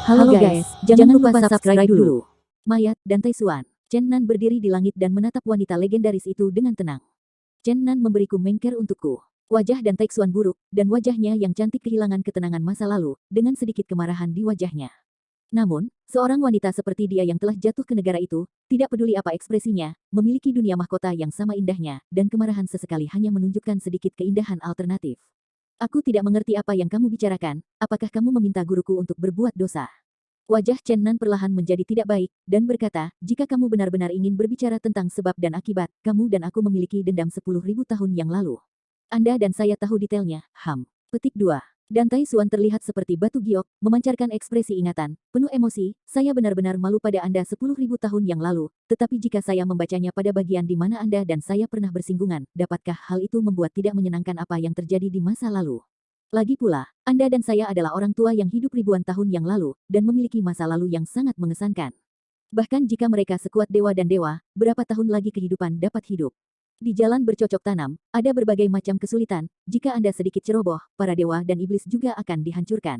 Halo guys, jangan lupa subscribe dulu. Mayat dan Taisuan. Chen Nan berdiri di langit dan menatap wanita legendaris itu dengan tenang. Chen Nan memberiku mengker untukku. Wajah dan Taisuan buruk, dan wajahnya yang cantik kehilangan ketenangan masa lalu, dengan sedikit kemarahan di wajahnya. Namun, seorang wanita seperti dia yang telah jatuh ke negara itu, tidak peduli apa ekspresinya, memiliki dunia mahkota yang sama indahnya, dan kemarahan sesekali hanya menunjukkan sedikit keindahan alternatif. Aku tidak mengerti apa yang kamu bicarakan, apakah kamu meminta guruku untuk berbuat dosa? Wajah Chen Nan perlahan menjadi tidak baik, dan berkata, jika kamu benar-benar ingin berbicara tentang sebab dan akibat, kamu dan aku memiliki dendam 10.000 tahun yang lalu. Anda dan saya tahu detailnya, Petik 2. Dan Taisuan terlihat seperti batu giok, memancarkan ekspresi ingatan, penuh emosi, saya benar-benar malu pada Anda 10.000 tahun yang lalu, tetapi jika saya membacanya pada bagian di mana Anda dan saya pernah bersinggungan, dapatkah hal itu membuat tidak menyenangkan apa yang terjadi di masa lalu? Lagi pula, Anda dan saya adalah orang tua yang hidup ribuan tahun yang lalu, dan memiliki masa lalu yang sangat mengesankan. Bahkan jika mereka sekuat dewa dan dewa, berapa tahun lagi kehidupan dapat hidup? Di jalan bercocok tanam, ada berbagai macam kesulitan, jika Anda sedikit ceroboh, para dewa dan iblis juga akan dihancurkan.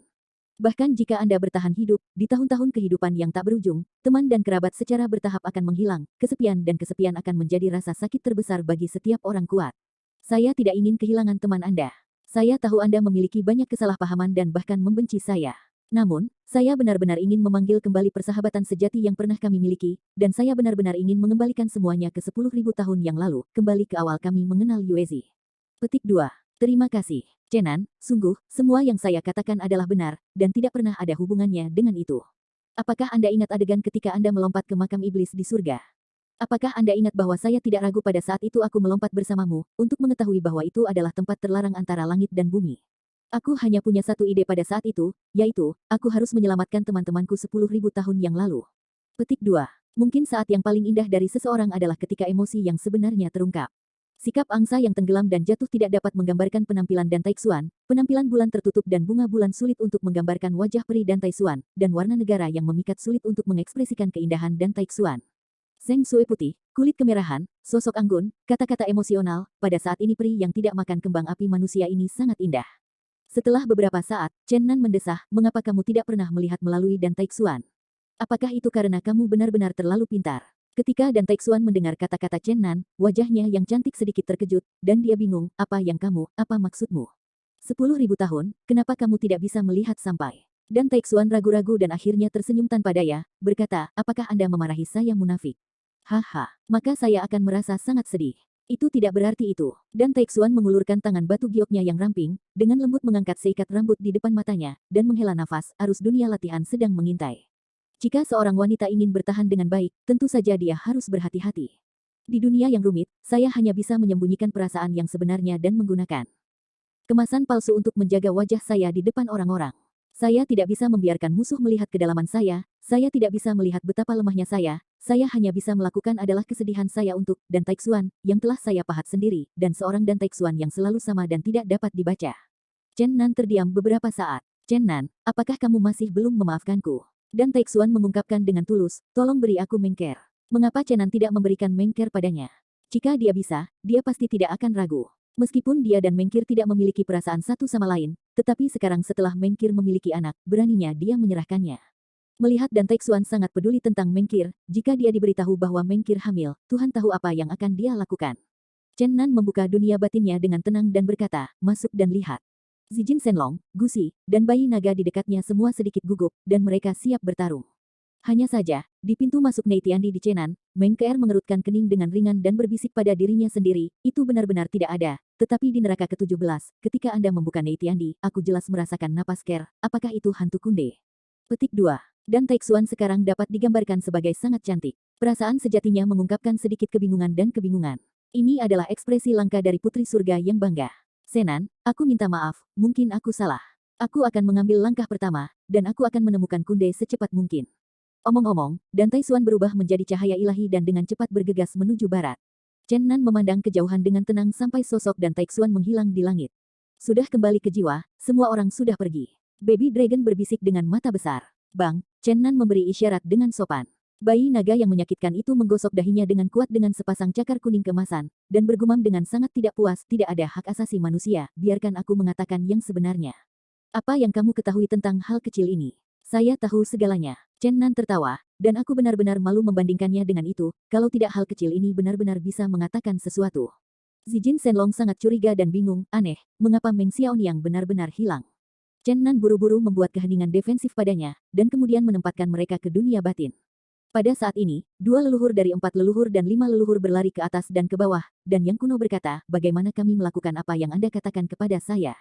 Bahkan jika Anda bertahan hidup, di tahun-tahun kehidupan yang tak berujung, teman dan kerabat secara bertahap akan menghilang, kesepian dan kesepian akan menjadi rasa sakit terbesar bagi setiap orang kuat. Saya tidak ingin kehilangan teman Anda. Saya tahu Anda memiliki banyak kesalahpahaman dan bahkan membenci saya. Namun, saya benar-benar ingin memanggil kembali persahabatan sejati yang pernah kami miliki, dan saya benar-benar ingin mengembalikan semuanya ke 10.000 tahun yang lalu, kembali ke awal kami mengenal Yuezi. Petik 2. Terima kasih, Chen Nan, sungguh, semua yang saya katakan adalah benar, dan tidak pernah ada hubungannya dengan itu. Apakah Anda ingat adegan ketika Anda melompat ke makam iblis di surga? Apakah Anda ingat bahwa saya tidak ragu pada saat itu aku melompat bersamamu, untuk mengetahui bahwa itu adalah tempat terlarang antara langit dan bumi? Aku hanya punya satu ide pada saat itu, yaitu, aku harus menyelamatkan teman-temanku 10.000 tahun yang lalu. Petik 2. Mungkin saat yang paling indah dari seseorang adalah ketika emosi yang sebenarnya terungkap. Sikap angsa yang tenggelam dan jatuh tidak dapat menggambarkan penampilan dan Taixuan, penampilan bulan tertutup dan bunga bulan sulit untuk menggambarkan wajah peri dan Taixuan, dan warna negara yang memikat sulit untuk mengekspresikan keindahan dan Taixuan. Zheng Sui putih, kulit kemerahan, sosok anggun, kata-kata emosional, pada saat ini peri yang tidak makan kembang api manusia ini sangat indah. Setelah beberapa saat, Chen Nan mendesah, mengapa kamu tidak pernah melihat melalui dan Taixuan? Apakah itu karena kamu benar-benar terlalu pintar? Ketika dan Taixuan mendengar kata-kata Chen Nan, wajahnya yang cantik sedikit terkejut, dan dia bingung, apa maksudmu? 10.000 tahun, kenapa kamu tidak bisa melihat sampai? Dan Taixuan ragu-ragu dan akhirnya tersenyum tanpa daya, berkata, apakah Anda memarahi saya munafik? Haha, maka saya akan merasa sangat sedih. Itu tidak berarti itu. Dan Taixuan mengulurkan tangan batu gioknya yang ramping, dengan lembut mengangkat seikat rambut di depan matanya, dan menghela nafas, arus dunia latihan sedang mengintai. Jika seorang wanita ingin bertahan dengan baik, tentu saja dia harus berhati-hati. Di dunia yang rumit, saya hanya bisa menyembunyikan perasaan yang sebenarnya dan menggunakan kemasan palsu untuk menjaga wajah saya di depan orang-orang. Saya tidak bisa membiarkan musuh melihat kedalaman saya tidak bisa melihat betapa lemahnya saya hanya bisa melakukan adalah kesedihan saya untuk, dan Taixuan, yang telah saya pahat sendiri, dan seorang dan Taixuan yang selalu sama dan tidak dapat dibaca. Chen Nan terdiam beberapa saat. Chen Nan, apakah kamu masih belum memaafkanku? Dan Taixuan mengungkapkan dengan tulus, tolong beri aku mengker. Mengapa Chen Nan tidak memberikan mengker padanya? Jika dia bisa, dia pasti tidak akan ragu. Meskipun dia dan Mengkir tidak memiliki perasaan satu sama lain, tetapi sekarang setelah Mengkir memiliki anak, beraninya dia menyerahkannya. Melihat dan Taixuan sangat peduli tentang Mengkir, jika dia diberitahu bahwa Mengkir hamil, Tuhan tahu apa yang akan dia lakukan. Chen Nan membuka dunia batinnya dengan tenang dan berkata, masuk dan lihat. Zijin Shenlong, Gusi, dan bayi naga di dekatnya semua sedikit gugup, dan mereka siap bertarung. Hanya saja, di pintu masuk Neitiandi di Chenan, Mengker mengerutkan kening dengan ringan dan berbisik pada dirinya sendiri, itu benar-benar tidak ada, tetapi di neraka ke-17, ketika Anda membuka Neitiandi, aku jelas merasakan napas Ker, apakah itu hantu Kunde? Petik 2. Dan Taixuan sekarang dapat digambarkan sebagai sangat cantik. Perasaan sejatinya mengungkapkan sedikit kebingungan dan kebingungan. Ini adalah ekspresi langka dari putri surga yang bangga. Senan, aku minta maaf, mungkin aku salah. Aku akan mengambil langkah pertama, dan aku akan menemukan Kunde secepat mungkin. Omong-omong, dan Taixuan berubah menjadi cahaya ilahi dan dengan cepat bergegas menuju barat. Chen Nan memandang kejauhan dengan tenang sampai sosok dan Taixuan menghilang di langit. Sudah kembali ke jiwa, semua orang sudah pergi. Baby Dragon berbisik dengan mata besar. Bang, Chen Nan memberi isyarat dengan sopan. Bayi naga yang menyakitkan itu menggosok dahinya dengan kuat dengan sepasang cakar kuning kemasan, dan bergumam dengan sangat tidak puas, tidak ada hak asasi manusia, biarkan aku mengatakan yang sebenarnya. Apa yang kamu ketahui tentang hal kecil ini? Saya tahu segalanya. Chen Nan tertawa, dan aku benar-benar malu membandingkannya dengan itu, kalau tidak hal kecil ini benar-benar bisa mengatakan sesuatu. Zijin Shenlong sangat curiga dan bingung, aneh, mengapa Meng Xiaoniang benar-benar hilang. Chen Nan buru-buru membuat keheningan defensif padanya, dan kemudian menempatkan mereka ke dunia batin. Pada saat ini, 2 leluhur dari 4 leluhur dan 5 leluhur berlari ke atas dan ke bawah, dan Yang Kuno berkata, bagaimana kami melakukan apa yang Anda katakan kepada saya?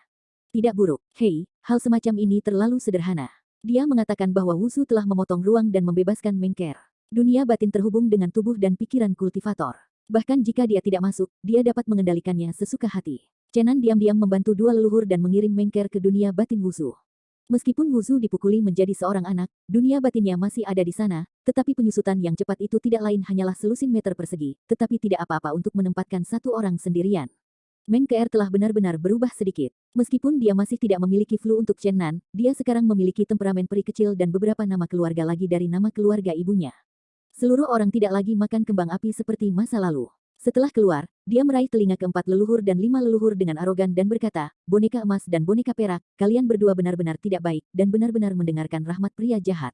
Tidak buruk, hei, hal semacam ini terlalu sederhana. Dia mengatakan bahwa Wusu telah memotong ruang dan membebaskan Mengker. Dunia batin terhubung dengan tubuh dan pikiran kultivator. Bahkan jika dia tidak masuk, dia dapat mengendalikannya sesuka hati. Chen Nan diam-diam membantu 2 leluhur dan mengirim Mengker ke dunia batin Wusu. Meskipun Wusu dipukuli menjadi seorang anak, dunia batinnya masih ada di sana, tetapi penyusutan yang cepat itu tidak lain hanyalah selusin meter persegi, tetapi tidak apa-apa untuk menempatkan satu orang sendirian. Mengker telah benar-benar berubah sedikit. Meskipun dia masih tidak memiliki flu untuk Chen Nan, dia sekarang memiliki temperamen peri kecil dan beberapa nama keluarga lagi dari nama keluarga ibunya. Seluruh orang tidak lagi makan kembang api seperti masa lalu. Setelah keluar, dia meraih telinga keempat leluhur dan 5 leluhur dengan arogan dan berkata, boneka emas dan boneka perak, kalian berdua benar-benar tidak baik dan benar-benar mendengarkan rahmat pria jahat.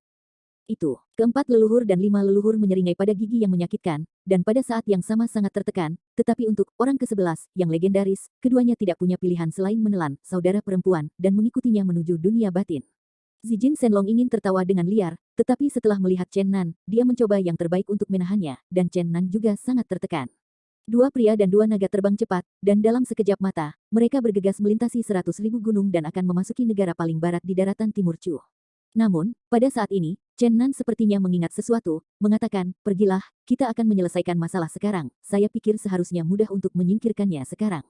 Itu, keempat leluhur dan 5 leluhur menyeringai pada gigi yang menyakitkan, dan pada saat yang sama sangat tertekan, tetapi untuk orang ke-11, yang legendaris, keduanya tidak punya pilihan selain menelan saudara perempuan dan mengikutinya menuju dunia batin. Zijin Shenlong ingin tertawa dengan liar, tetapi setelah melihat Chen Nan, dia mencoba yang terbaik untuk menahannya, dan Chen Nan juga sangat tertekan. 2 pria dan 2 naga terbang cepat, dan dalam sekejap mata, mereka bergegas melintasi 100.000 gunung dan akan memasuki negara paling barat di daratan timur Chu. Namun, pada saat ini, Chen Nan sepertinya mengingat sesuatu, mengatakan, pergilah, kita akan menyelesaikan masalah sekarang, saya pikir seharusnya mudah untuk menyingkirkannya sekarang.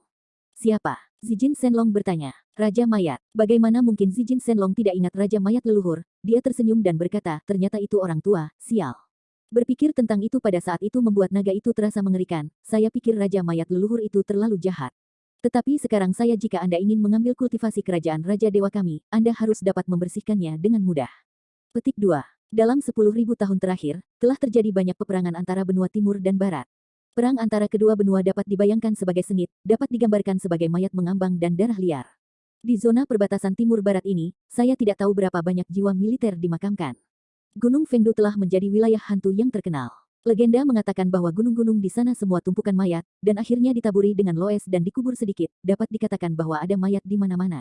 Siapa? Zijin Shenlong bertanya. Raja Mayat. Bagaimana mungkin Zijin Shenlong tidak ingat Raja Mayat leluhur? Dia tersenyum dan berkata, ternyata itu orang tua, sial. Berpikir tentang itu pada saat itu membuat naga itu terasa mengerikan, saya pikir Raja Mayat leluhur itu terlalu jahat. Tetapi sekarang jika Anda ingin mengambil kultivasi kerajaan Raja Dewa kami, Anda harus dapat membersihkannya dengan mudah. Petik 2. Dalam 10.000 tahun terakhir, telah terjadi banyak peperangan antara benua timur dan barat. Perang antara kedua benua dapat dibayangkan sebagai sengit, dapat digambarkan sebagai mayat mengambang dan darah liar. Di zona perbatasan timur barat ini, saya tidak tahu berapa banyak jiwa militer dimakamkan. Gunung Fengdu telah menjadi wilayah hantu yang terkenal. Legenda mengatakan bahwa gunung-gunung di sana semua tumpukan mayat, dan akhirnya ditaburi dengan loes dan dikubur sedikit, dapat dikatakan bahwa ada mayat di mana-mana.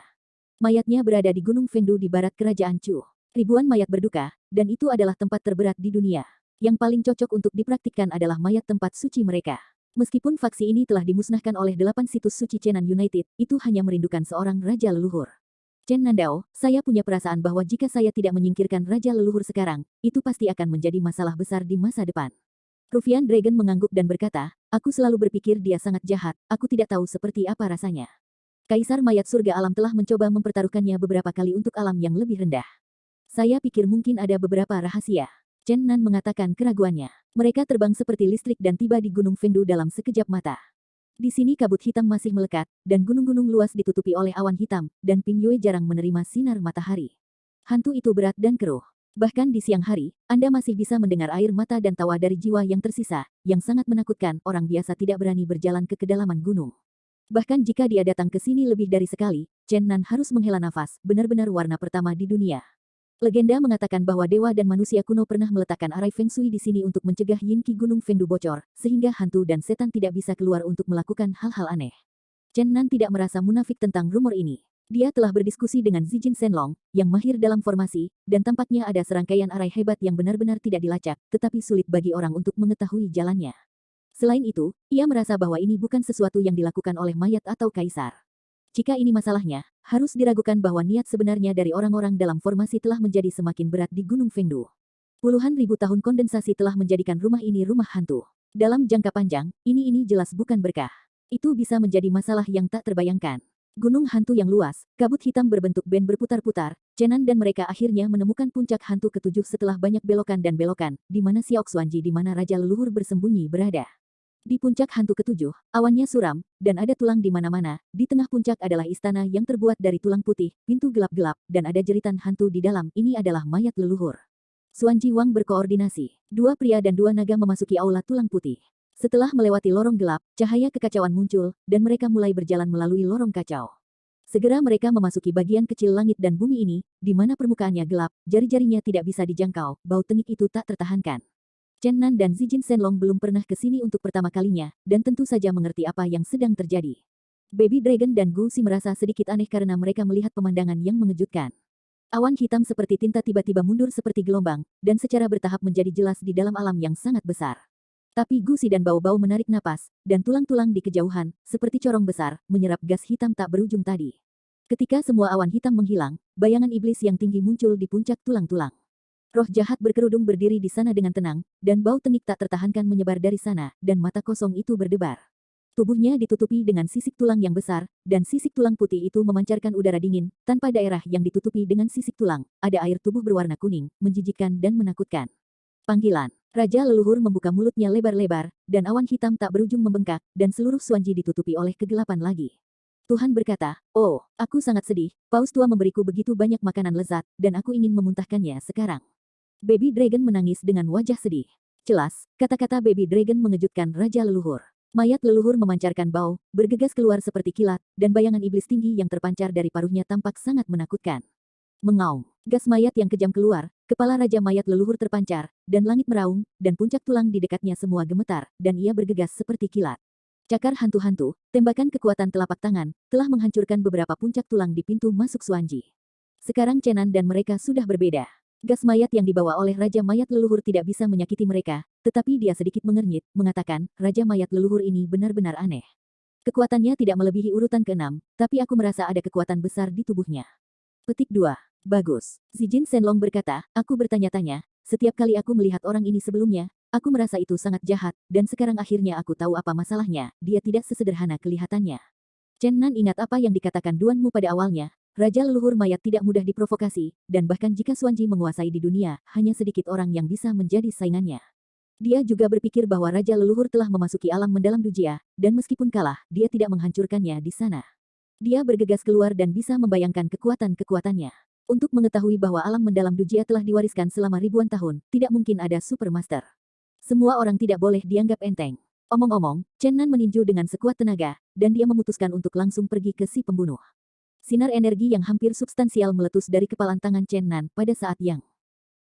Mayatnya berada di Gunung Fengdu di barat kerajaan Chu. Ribuan mayat berduka, dan itu adalah tempat terberat di dunia. Yang paling cocok untuk dipraktikkan adalah mayat tempat suci mereka. Meskipun faksi ini telah dimusnahkan oleh 8 situs suci Chenan United, itu hanya merindukan seorang raja leluhur. Chen Nandao, saya punya perasaan bahwa jika saya tidak menyingkirkan raja leluhur sekarang, itu pasti akan menjadi masalah besar di masa depan. Rufian Dragon mengangguk dan berkata, aku selalu berpikir dia sangat jahat, aku tidak tahu seperti apa rasanya. Kaisar mayat surga alam telah mencoba mempertaruhkannya beberapa kali untuk alam yang lebih rendah. Saya pikir mungkin ada beberapa rahasia. Chen Nan mengatakan keraguannya. Mereka terbang seperti listrik dan tiba di Gunung Fengdu dalam sekejap mata. Di sini kabut hitam masih melekat, dan gunung-gunung luas ditutupi oleh awan hitam, dan Ping Yue jarang menerima sinar matahari. Hantu itu berat dan keruh. Bahkan di siang hari, Anda masih bisa mendengar air mata dan tawa dari jiwa yang tersisa, yang sangat menakutkan, orang biasa tidak berani berjalan ke kedalaman gunung. Bahkan jika dia datang ke sini lebih dari sekali, Chen Nan harus menghela nafas, benar-benar warna pertama di dunia. Legenda mengatakan bahwa dewa dan manusia kuno pernah meletakkan arai Feng Shui di sini untuk mencegah Yin Qi Gunung Fengdu bocor, sehingga hantu dan setan tidak bisa keluar untuk melakukan hal-hal aneh. Chen Nan tidak merasa munafik tentang rumor ini. Dia telah berdiskusi dengan Zijin Shenlong, yang mahir dalam formasi, dan tampaknya ada serangkaian arai hebat yang benar-benar tidak dilacak, tetapi sulit bagi orang untuk mengetahui jalannya. Selain itu, ia merasa bahwa ini bukan sesuatu yang dilakukan oleh mayat atau kaisar. Jika ini masalahnya, harus diragukan bahwa niat sebenarnya dari orang-orang dalam formasi telah menjadi semakin berat di Gunung Fengdu. Puluhan ribu tahun kondensasi telah menjadikan rumah ini rumah hantu. Dalam jangka panjang, ini jelas bukan berkah. Itu bisa menjadi masalah yang tak terbayangkan. Gunung hantu yang luas, kabut hitam berbentuk band berputar-putar, Chen Nan dan mereka akhirnya menemukan puncak hantu ke-7 setelah banyak belokan dan belokan, di mana Xiao Xuanji di mana Raja Leluhur bersembunyi berada. Di puncak hantu ke-7, awannya suram, dan ada tulang di mana-mana. Di tengah puncak adalah istana yang terbuat dari tulang putih, pintu gelap-gelap, dan ada jeritan hantu di dalam. Ini adalah mayat leluhur. Xuanji Wang berkoordinasi. 2 pria dan 2 naga memasuki aula tulang putih. Setelah melewati lorong gelap, cahaya kekacauan muncul, dan mereka mulai berjalan melalui lorong kacau. Segera mereka memasuki bagian kecil langit dan bumi ini, di mana permukaannya gelap, jari-jarinya tidak bisa dijangkau, bau tengik itu tak tertahankan. Chen Nan dan Zijin Shenlong belum pernah ke sini untuk pertama kalinya, dan tentu saja mengerti apa yang sedang terjadi. Baby Dragon dan Gu Si merasa sedikit aneh karena mereka melihat pemandangan yang mengejutkan. Awan hitam seperti tinta tiba-tiba mundur seperti gelombang, dan secara bertahap menjadi jelas di dalam alam yang sangat besar. Tapi Gu Si dan Bau-Bau menarik napas, dan tulang-tulang di kejauhan, seperti corong besar, menyerap gas hitam tak berujung tadi. Ketika semua awan hitam menghilang, bayangan iblis yang tinggi muncul di puncak tulang-tulang. Roh jahat berkerudung berdiri di sana dengan tenang, dan bau tengik tak tertahankan menyebar dari sana, dan mata kosong itu berdebar. Tubuhnya ditutupi dengan sisik tulang yang besar, dan sisik tulang putih itu memancarkan udara dingin, tanpa daerah yang ditutupi dengan sisik tulang, ada air tubuh berwarna kuning, menjijikkan dan menakutkan. Panggilan. Raja leluhur membuka mulutnya lebar-lebar, dan awan hitam tak berujung membengkak, dan seluruh Suanji ditutupi oleh kegelapan lagi. Tuhan berkata, "Oh, aku sangat sedih, Paus tua memberiku begitu banyak makanan lezat, dan aku ingin memuntahkannya sekarang." Baby Dragon menangis dengan wajah sedih. Jelas, kata-kata Baby Dragon mengejutkan Raja leluhur. Mayat leluhur memancarkan bau, bergegas keluar seperti kilat, dan bayangan iblis tinggi yang terpancar dari paruhnya tampak sangat menakutkan. Mengaum, gas mayat yang kejam keluar, kepala Raja Mayat leluhur terpancar, dan langit meraung, dan puncak tulang di dekatnya semua gemetar, dan ia bergegas seperti kilat. Cakar hantu-hantu, tembakan kekuatan telapak tangan, telah menghancurkan beberapa puncak tulang di pintu masuk Suanji. Sekarang Chenan dan mereka sudah berbeda. Gas mayat yang dibawa oleh Raja Mayat leluhur tidak bisa menyakiti mereka, tetapi dia sedikit mengernyit, mengatakan, Raja Mayat leluhur ini benar-benar aneh. Kekuatannya tidak melebihi urutan ke-6, tapi aku merasa ada kekuatan besar di tubuhnya. Petik 2. Bagus. Zijin Shenlong berkata, aku bertanya-tanya, setiap kali aku melihat orang ini sebelumnya, aku merasa itu sangat jahat, dan sekarang akhirnya aku tahu apa masalahnya, dia tidak sesederhana kelihatannya. Chen Nan ingat apa yang dikatakan Duanmu pada awalnya, Raja leluhur mayat tidak mudah diprovokasi, dan bahkan jika Suanji menguasai di dunia, hanya sedikit orang yang bisa menjadi saingannya. Dia juga berpikir bahwa Raja leluhur telah memasuki alam mendalam Dujia, dan meskipun kalah, dia tidak menghancurkannya di sana. Dia bergegas keluar dan bisa membayangkan kekuatan-kekuatannya. Untuk mengetahui bahwa alam mendalam Dujia telah diwariskan selama ribuan tahun, tidak mungkin ada Supermaster. Semua orang tidak boleh dianggap enteng. Omong-omong, Chen Nan meninju dengan sekuat tenaga, dan dia memutuskan untuk langsung pergi ke si pembunuh. Sinar energi yang hampir substansial meletus dari kepalan tangan Chen Nan pada saat yang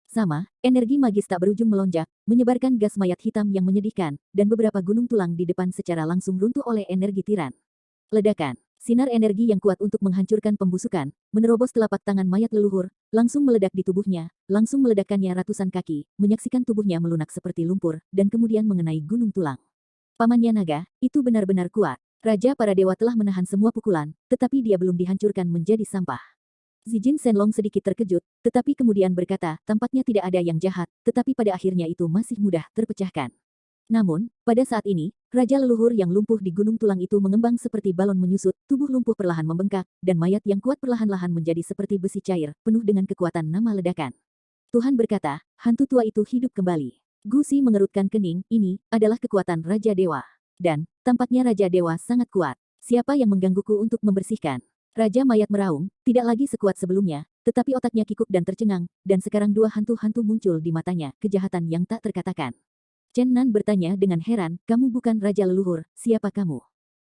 sama, energi magis tak berujung melonjak, menyebarkan gas mayat hitam yang menyedihkan, dan beberapa gunung tulang di depan secara langsung runtuh oleh energi tiran. Ledakan. Sinar energi yang kuat untuk menghancurkan pembusukan, menerobos telapak tangan mayat leluhur, langsung meledak di tubuhnya, langsung meledakkannya ratusan kaki, menyaksikan tubuhnya melunak seperti lumpur, dan kemudian mengenai gunung tulang. Pamannya naga, itu benar-benar kuat. Raja para dewa telah menahan semua pukulan, tetapi dia belum dihancurkan menjadi sampah. Zijin Shenlong sedikit terkejut, tetapi kemudian berkata, tampaknya tidak ada yang jahat, tetapi pada akhirnya itu masih mudah terpecahkan. Namun, pada saat ini, Raja leluhur yang lumpuh di gunung tulang itu mengembang seperti balon menyusut, tubuh lumpuh perlahan membengkak, dan mayat yang kuat perlahan-lahan menjadi seperti besi cair, penuh dengan kekuatan nama ledakan. Tuhan berkata, hantu tua itu hidup kembali. Gu Si mengerutkan kening, ini adalah kekuatan Raja Dewa. Dan, tampaknya Raja Dewa sangat kuat. Siapa yang menggangguku untuk membersihkan? Raja Mayat meraung, tidak lagi sekuat sebelumnya, tetapi otaknya kikuk dan tercengang, dan sekarang dua hantu-hantu muncul di matanya, kejahatan yang tak terkatakan. Chen Nan bertanya dengan heran, kamu bukan Raja leluhur, siapa kamu?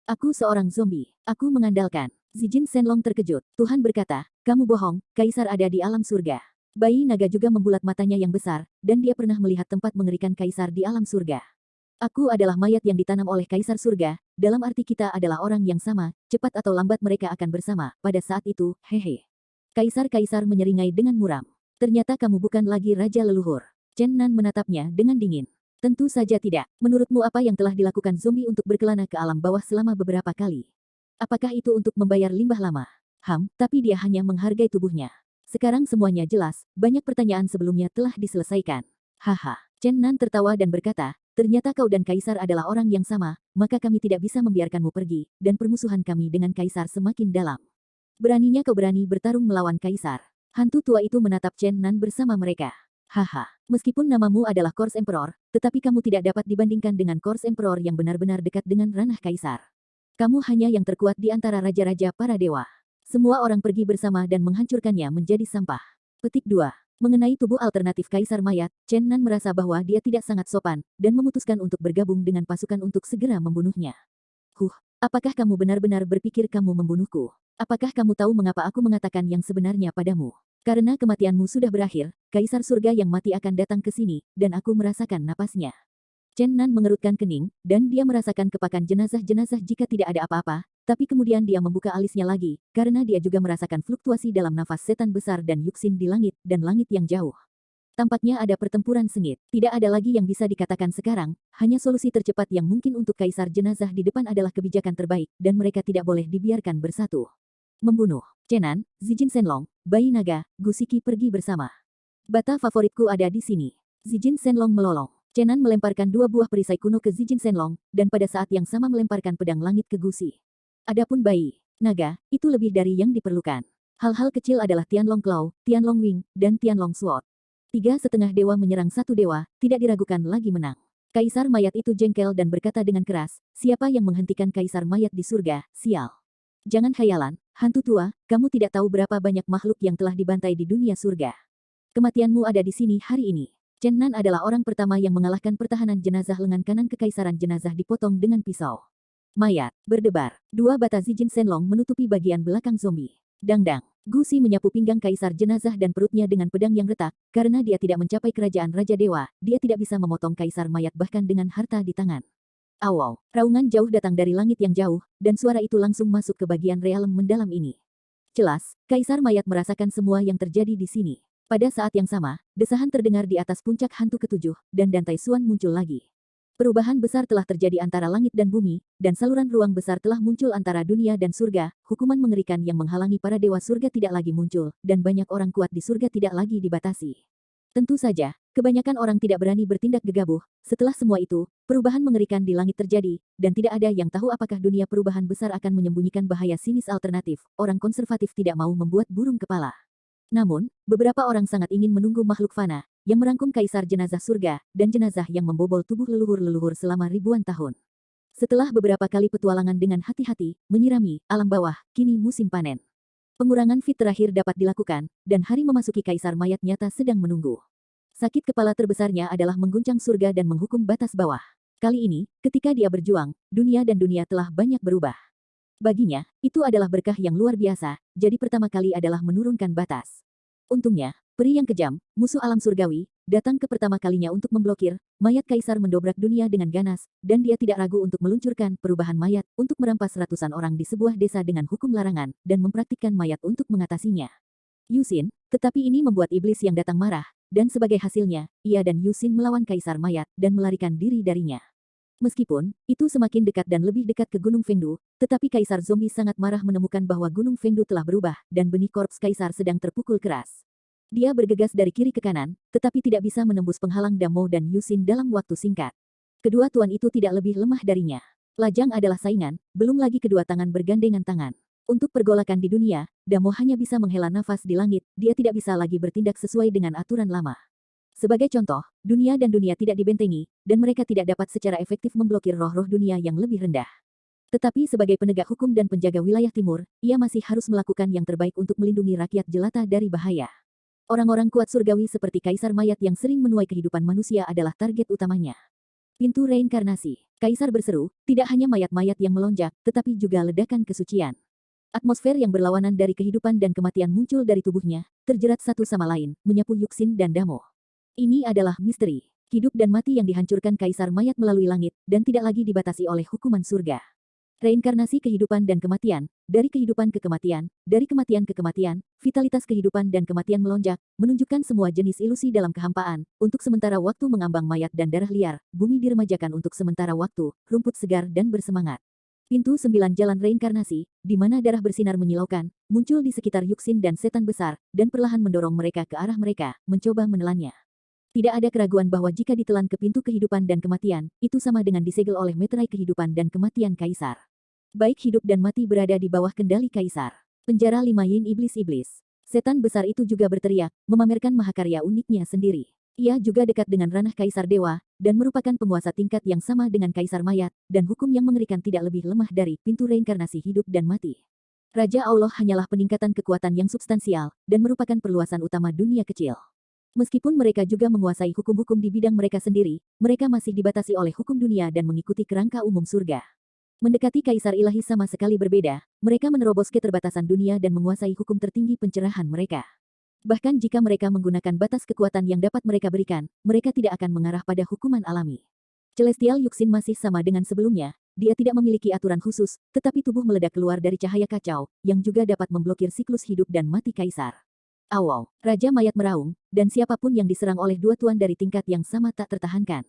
Aku seorang zombie. Aku mengandalkan. Zijin Shenlong terkejut. Tuhan berkata, kamu bohong, Kaisar ada di alam surga. Bayi naga juga membulat matanya yang besar, dan dia pernah melihat tempat mengerikan Kaisar di alam surga. Aku adalah mayat yang ditanam oleh Kaisar Surga, dalam arti kita adalah orang yang sama, cepat atau lambat mereka akan bersama, pada saat itu, hehe. Kaisar-kaisar menyeringai dengan muram. Ternyata kamu bukan lagi Raja leluhur. Chen Nan menatapnya dengan dingin. Tentu saja tidak. Menurutmu apa yang telah dilakukan zombie untuk berkelana ke alam bawah selama beberapa kali? Apakah itu untuk membayar limbah lama? Tapi dia hanya menghargai tubuhnya. Sekarang semuanya jelas, banyak pertanyaan sebelumnya telah diselesaikan. Haha. Chen Nan tertawa dan berkata, ternyata kau dan Kaisar adalah orang yang sama, maka kami tidak bisa membiarkanmu pergi, dan permusuhan kami dengan Kaisar semakin dalam. Beraninya kau berani bertarung melawan Kaisar. Hantu tua itu menatap Chen Nan bersama mereka. Haha, meskipun namamu adalah Kors Emperor, tetapi kamu tidak dapat dibandingkan dengan Kors Emperor yang benar-benar dekat dengan ranah Kaisar. Kamu hanya yang terkuat di antara raja-raja para dewa. Semua orang pergi bersama dan menghancurkannya menjadi sampah. Petik 2. Mengenai tubuh alternatif Kaisar Mayat, Chen Nan merasa bahwa dia tidak sangat sopan, dan memutuskan untuk bergabung dengan pasukan untuk segera membunuhnya. Apakah kamu benar-benar berpikir kamu membunuhku? Apakah kamu tahu mengapa aku mengatakan yang sebenarnya padamu? Karena kematianmu sudah berakhir, Kaisar Surga yang mati akan datang ke sini, dan aku merasakan napasnya. Chen Nan mengerutkan kening, dan dia merasakan kepakan jenazah-jenazah jika tidak ada apa-apa, tapi kemudian dia membuka alisnya lagi, karena dia juga merasakan fluktuasi dalam nafas setan besar dan Yuxin di langit, dan langit yang jauh. Tampaknya ada pertempuran sengit. Tidak ada lagi yang bisa dikatakan sekarang, hanya solusi tercepat yang mungkin untuk Kaisar Jenazah di depan adalah kebijakan terbaik, dan mereka tidak boleh dibiarkan bersatu. Membunuh. Chen Nan, Zijin Shenlong, Bayi Naga, Gusiki pergi bersama. Bata favoritku ada di sini. Zijin Shenlong melolong. Chen Nan melemparkan 2 buah perisai kuno ke Zijin Shenlong, dan pada saat yang sama melemparkan pedang langit ke Gusi. Adapun Bayi Naga, itu lebih dari yang diperlukan. Hal-hal kecil adalah Tianlong Claw, Tianlong Wing, dan Tianlong Sword. 3,5 dewa menyerang 1 dewa, tidak diragukan lagi menang. Kaisar mayat itu jengkel dan berkata dengan keras, siapa yang menghentikan kaisar mayat di surga, sial. Jangan khayalan, hantu tua, kamu tidak tahu berapa banyak makhluk yang telah dibantai di dunia surga. Kematianmu ada di sini hari ini. Chen Nan adalah orang pertama yang mengalahkan pertahanan jenazah lengan kanan kekaisaran jenazah dipotong dengan pisau. Mayat, berdebar. 2 bata Zijin Shenlong menutupi bagian belakang zombie. Dang-dang. Gusi menyapu pinggang kaisar jenazah dan perutnya dengan pedang yang retak, karena dia tidak mencapai kerajaan Raja Dewa, dia tidak bisa memotong kaisar mayat bahkan dengan harta di tangan. Awaw, raungan jauh datang dari langit yang jauh, dan suara itu langsung masuk ke bagian realem mendalam ini. Jelas, kaisar mayat merasakan semua yang terjadi di sini. Pada saat yang sama, desahan terdengar di atas puncak hantu ketujuh, dan Dantai Suan muncul lagi. Perubahan besar telah terjadi antara langit dan bumi, dan saluran ruang besar telah muncul antara dunia dan surga, hukuman mengerikan yang menghalangi para dewa surga tidak lagi muncul, dan banyak orang kuat di surga tidak lagi dibatasi. Tentu saja, kebanyakan orang tidak berani bertindak gegabah. Setelah semua itu, perubahan mengerikan di langit terjadi, dan tidak ada yang tahu apakah dunia perubahan besar akan menyembunyikan bahaya sinis alternatif. Orang konservatif tidak mau membuat burung kepala. Namun, beberapa orang sangat ingin menunggu makhluk fana, yang merangkum kaisar jenazah surga, dan jenazah yang membobol tubuh leluhur-leluhur selama ribuan tahun. Setelah beberapa kali petualangan dengan hati-hati, menyirami alam bawah, kini musim panen. Pengurangan fit terakhir dapat dilakukan, dan hari memasuki kaisar mayat nyata sedang menunggu. Sakit kepala terbesarnya adalah mengguncang surga dan menghukum batas bawah. Kali ini, ketika dia berjuang, dunia dan dunia telah banyak berubah. Baginya, itu adalah berkah yang luar biasa, jadi pertama kali adalah menurunkan batas. Untungnya, peri yang kejam, musuh alam surgawi, datang ke pertama kalinya untuk memblokir, mayat kaisar mendobrak dunia dengan ganas, dan dia tidak ragu untuk meluncurkan perubahan mayat, untuk merampas ratusan orang di sebuah desa dengan hukum larangan, dan mempraktikkan mayat untuk mengatasinya. Yuxin, tetapi ini membuat iblis yang datang marah, dan sebagai hasilnya, ia dan Yuxin melawan kaisar mayat, dan melarikan diri darinya. Meskipun, itu semakin dekat dan lebih dekat ke Gunung Fengdu, tetapi Kaisar Zombie sangat marah menemukan bahwa Gunung Fengdu telah berubah, dan benih korps Kaisar sedang terpukul keras. Dia bergegas dari kiri ke kanan, tetapi tidak bisa menembus penghalang Damo dan Yuxin dalam waktu singkat. Kedua tuan itu tidak lebih lemah darinya. Lajang adalah saingan, belum lagi kedua tangan bergandengan tangan. Untuk pergolakan di dunia, Damo hanya bisa menghela nafas di langit, dia tidak bisa lagi bertindak sesuai dengan aturan lama. Sebagai contoh, dunia dan dunia tidak dibentengi, dan mereka tidak dapat secara efektif memblokir roh-roh dunia yang lebih rendah. Tetapi sebagai penegak hukum dan penjaga wilayah timur, ia masih harus melakukan yang terbaik untuk melindungi rakyat jelata dari bahaya. Orang-orang kuat surgawi seperti kaisar mayat yang sering menuai kehidupan manusia adalah target utamanya. Pintu reinkarnasi. Kaisar berseru, tidak hanya mayat-mayat yang melonjak, tetapi juga ledakan kesucian. Atmosfer yang berlawanan dari kehidupan dan kematian muncul dari tubuhnya, terjerat satu sama lain, menyapu Yuxin dan Damo. Ini adalah misteri. Hidup dan mati yang dihancurkan kaisar mayat melalui langit, dan tidak lagi dibatasi oleh hukuman surga. Reinkarnasi kehidupan dan kematian, dari kehidupan ke kematian, dari kematian ke kematian, vitalitas kehidupan dan kematian melonjak, menunjukkan semua jenis ilusi dalam kehampaan, untuk sementara waktu mengambang mayat dan darah liar, bumi diremajakan untuk sementara waktu, rumput segar dan bersemangat. Pintu 9 jalan reinkarnasi, di mana darah bersinar menyilaukan, muncul di sekitar Yuxin dan setan besar, dan perlahan mendorong mereka ke arah mereka, mencoba menelannya. Tidak ada keraguan bahwa jika ditelan ke pintu kehidupan dan kematian, itu sama dengan disegel oleh meterai kehidupan dan kematian kaisar. Baik hidup dan mati berada di bawah kendali kaisar. Penjara 5 yin iblis-iblis. Setan besar itu juga berteriak, memamerkan mahakarya uniknya sendiri. Ia juga dekat dengan ranah kaisar dewa, dan merupakan penguasa tingkat yang sama dengan kaisar mayat, dan hukum yang mengerikan tidak lebih lemah dari pintu reinkarnasi hidup dan mati. Raja Allah hanyalah peningkatan kekuatan yang substansial, dan merupakan perluasan utama dunia kecil. Meskipun mereka juga menguasai hukum-hukum di bidang mereka sendiri, mereka masih dibatasi oleh hukum dunia dan mengikuti kerangka umum surga. Mendekati Kaisar Ilahi sama sekali berbeda, mereka menerobos keterbatasan dunia dan menguasai hukum tertinggi pencerahan mereka. Bahkan jika mereka menggunakan batas kekuatan yang dapat mereka berikan, mereka tidak akan mengarah pada hukuman alami. Celestial Yuxin masih sama dengan sebelumnya, dia tidak memiliki aturan khusus, tetapi tubuh meledak keluar dari cahaya kacau, yang juga dapat memblokir siklus hidup dan mati Kaisar. Awal, Raja Mayat meraung, dan siapapun yang diserang oleh dua tuan dari tingkat yang sama tak tertahankan.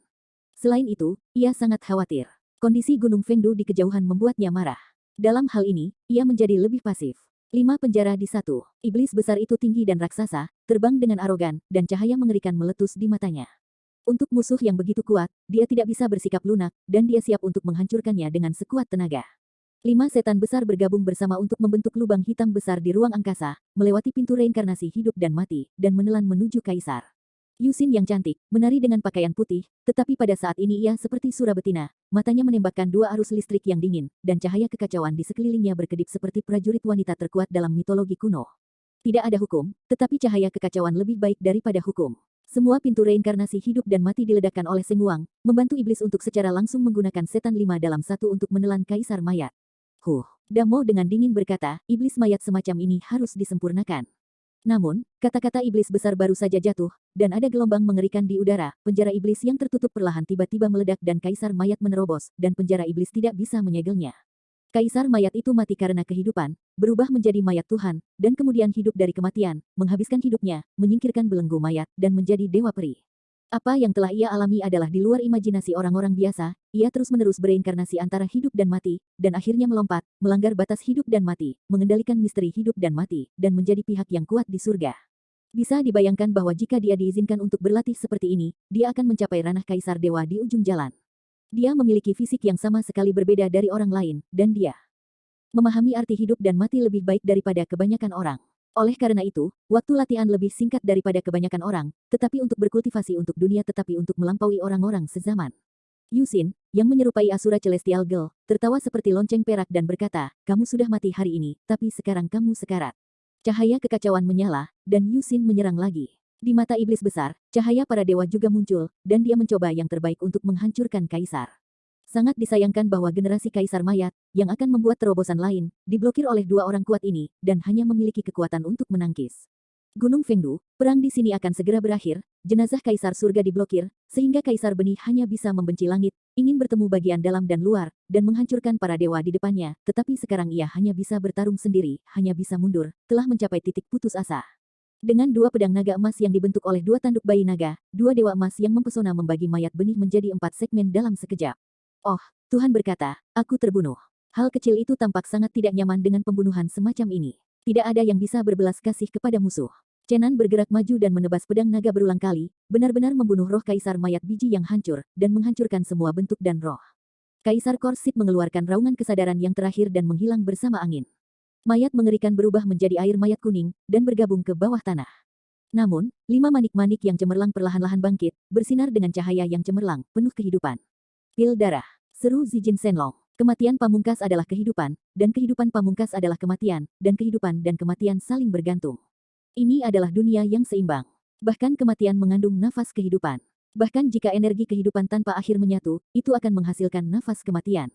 Selain itu, ia sangat khawatir. Kondisi Gunung Fengdu di kejauhan membuatnya marah. Dalam hal ini, ia menjadi lebih pasif. 5 penjara di 1. Iblis besar itu tinggi dan raksasa, terbang dengan arogan, dan cahaya mengerikan meletus di matanya. Untuk musuh yang begitu kuat, dia tidak bisa bersikap lunak, dan dia siap untuk menghancurkannya dengan sekuat tenaga. 5 setan besar bergabung bersama untuk membentuk lubang hitam besar di ruang angkasa, melewati pintu reinkarnasi hidup dan mati, dan menelan menuju Kaisar. Yusin yang cantik, menari dengan pakaian putih, tetapi pada saat ini ia seperti sura betina, matanya menembakkan dua arus listrik yang dingin, dan cahaya kekacauan di sekelilingnya berkedip seperti prajurit wanita terkuat dalam mitologi kuno. Tidak ada hukum, tetapi cahaya kekacauan lebih baik daripada hukum. Semua pintu reinkarnasi hidup dan mati diledakkan oleh Seng Wang, membantu iblis untuk secara langsung menggunakan setan 5 dalam 1 untuk menelan Kaisar Mayat. Damo dengan dingin berkata, iblis mayat semacam ini harus disempurnakan. Namun, kata-kata iblis besar baru saja jatuh, dan ada gelombang mengerikan di udara, penjara iblis yang tertutup perlahan tiba-tiba meledak dan Kaisar Mayat menerobos, dan penjara iblis tidak bisa menyegelnya. Kaisar Mayat itu mati karena kehidupan, berubah menjadi mayat Tuhan, dan kemudian hidup dari kematian, menghabiskan hidupnya, menyingkirkan belenggu mayat, dan menjadi dewa peri. Apa yang telah ia alami adalah di luar imajinasi orang-orang biasa, ia terus-menerus bereinkarnasi antara hidup dan mati, dan akhirnya melompat, melanggar batas hidup dan mati, mengendalikan misteri hidup dan mati, dan menjadi pihak yang kuat di surga. Bisa dibayangkan bahwa jika dia diizinkan untuk berlatih seperti ini, dia akan mencapai ranah Kaisar Dewa di ujung jalan. Dia memiliki fisik yang sama sekali berbeda dari orang lain, dan dia memahami arti hidup dan mati lebih baik daripada kebanyakan orang. Oleh karena itu, waktu latihan lebih singkat daripada kebanyakan orang, tetapi untuk berkultivasi untuk dunia tetapi untuk melampaui orang-orang sezaman. Yusin, yang menyerupai Asura Celestial Girl, tertawa seperti lonceng perak dan berkata, kamu sudah mati hari ini, tapi sekarang kamu sekarat. Cahaya kekacauan menyala, dan Yusin menyerang lagi. Di mata iblis besar, cahaya para dewa juga muncul, dan dia mencoba yang terbaik untuk menghancurkan Kaisar. Sangat disayangkan bahwa generasi Kaisar Mayat, yang akan membuat terobosan lain, diblokir oleh dua orang kuat ini, dan hanya memiliki kekuatan untuk menangkis. Gunung Fengdu, perang di sini akan segera berakhir, jenazah Kaisar Surga diblokir, sehingga Kaisar Benih hanya bisa membenci langit, ingin bertemu bagian dalam dan luar, dan menghancurkan para dewa di depannya, tetapi sekarang ia hanya bisa bertarung sendiri, hanya bisa mundur, telah mencapai titik putus asa. Dengan dua pedang naga emas yang dibentuk oleh dua tanduk bayi naga, dua dewa emas yang mempesona membagi mayat Benih menjadi 4 segmen dalam sekejap. Oh, Tuhan berkata, aku terbunuh. Hal kecil itu tampak sangat tidak nyaman dengan pembunuhan semacam ini. Tidak ada yang bisa berbelas kasih kepada musuh. Chenan bergerak maju dan menebas pedang naga berulang kali, benar-benar membunuh roh Kaisar Mayat biji yang hancur, dan menghancurkan semua bentuk dan roh. Kaisar Korsit mengeluarkan raungan kesadaran yang terakhir dan menghilang bersama angin. Mayat mengerikan berubah menjadi air mayat kuning, dan bergabung ke bawah tanah. Namun, 5 manik-manik yang cemerlang perlahan-lahan bangkit, bersinar dengan cahaya yang cemerlang, penuh kehidupan. Pil darah. Seru Zijin Shenlong. Kematian pamungkas adalah kehidupan, dan kehidupan pamungkas adalah kematian, dan kehidupan dan kematian saling bergantung. Ini adalah dunia yang seimbang. Bahkan kematian mengandung nafas kehidupan. Bahkan jika energi kehidupan tanpa akhir menyatu, itu akan menghasilkan nafas kematian.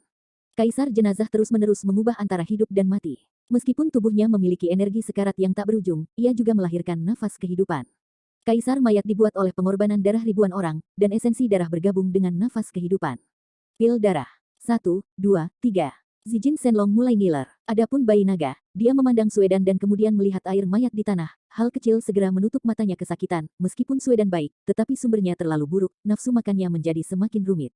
Kaisar jenazah terus-menerus mengubah antara hidup dan mati. Meskipun tubuhnya memiliki energi sekarat yang tak berujung, ia juga melahirkan nafas kehidupan. Kaisar Mayat dibuat oleh pengorbanan darah ribuan orang, dan esensi darah bergabung dengan nafas kehidupan. Pil darah. 1, 2, 3. Zijin Shenlong mulai ngiler. Adapun bayi naga, dia memandang Suedan dan kemudian melihat air mayat di tanah. Hal kecil segera menutup matanya kesakitan, meskipun Suedan baik, tetapi sumbernya terlalu buruk, nafsu makannya menjadi semakin rumit.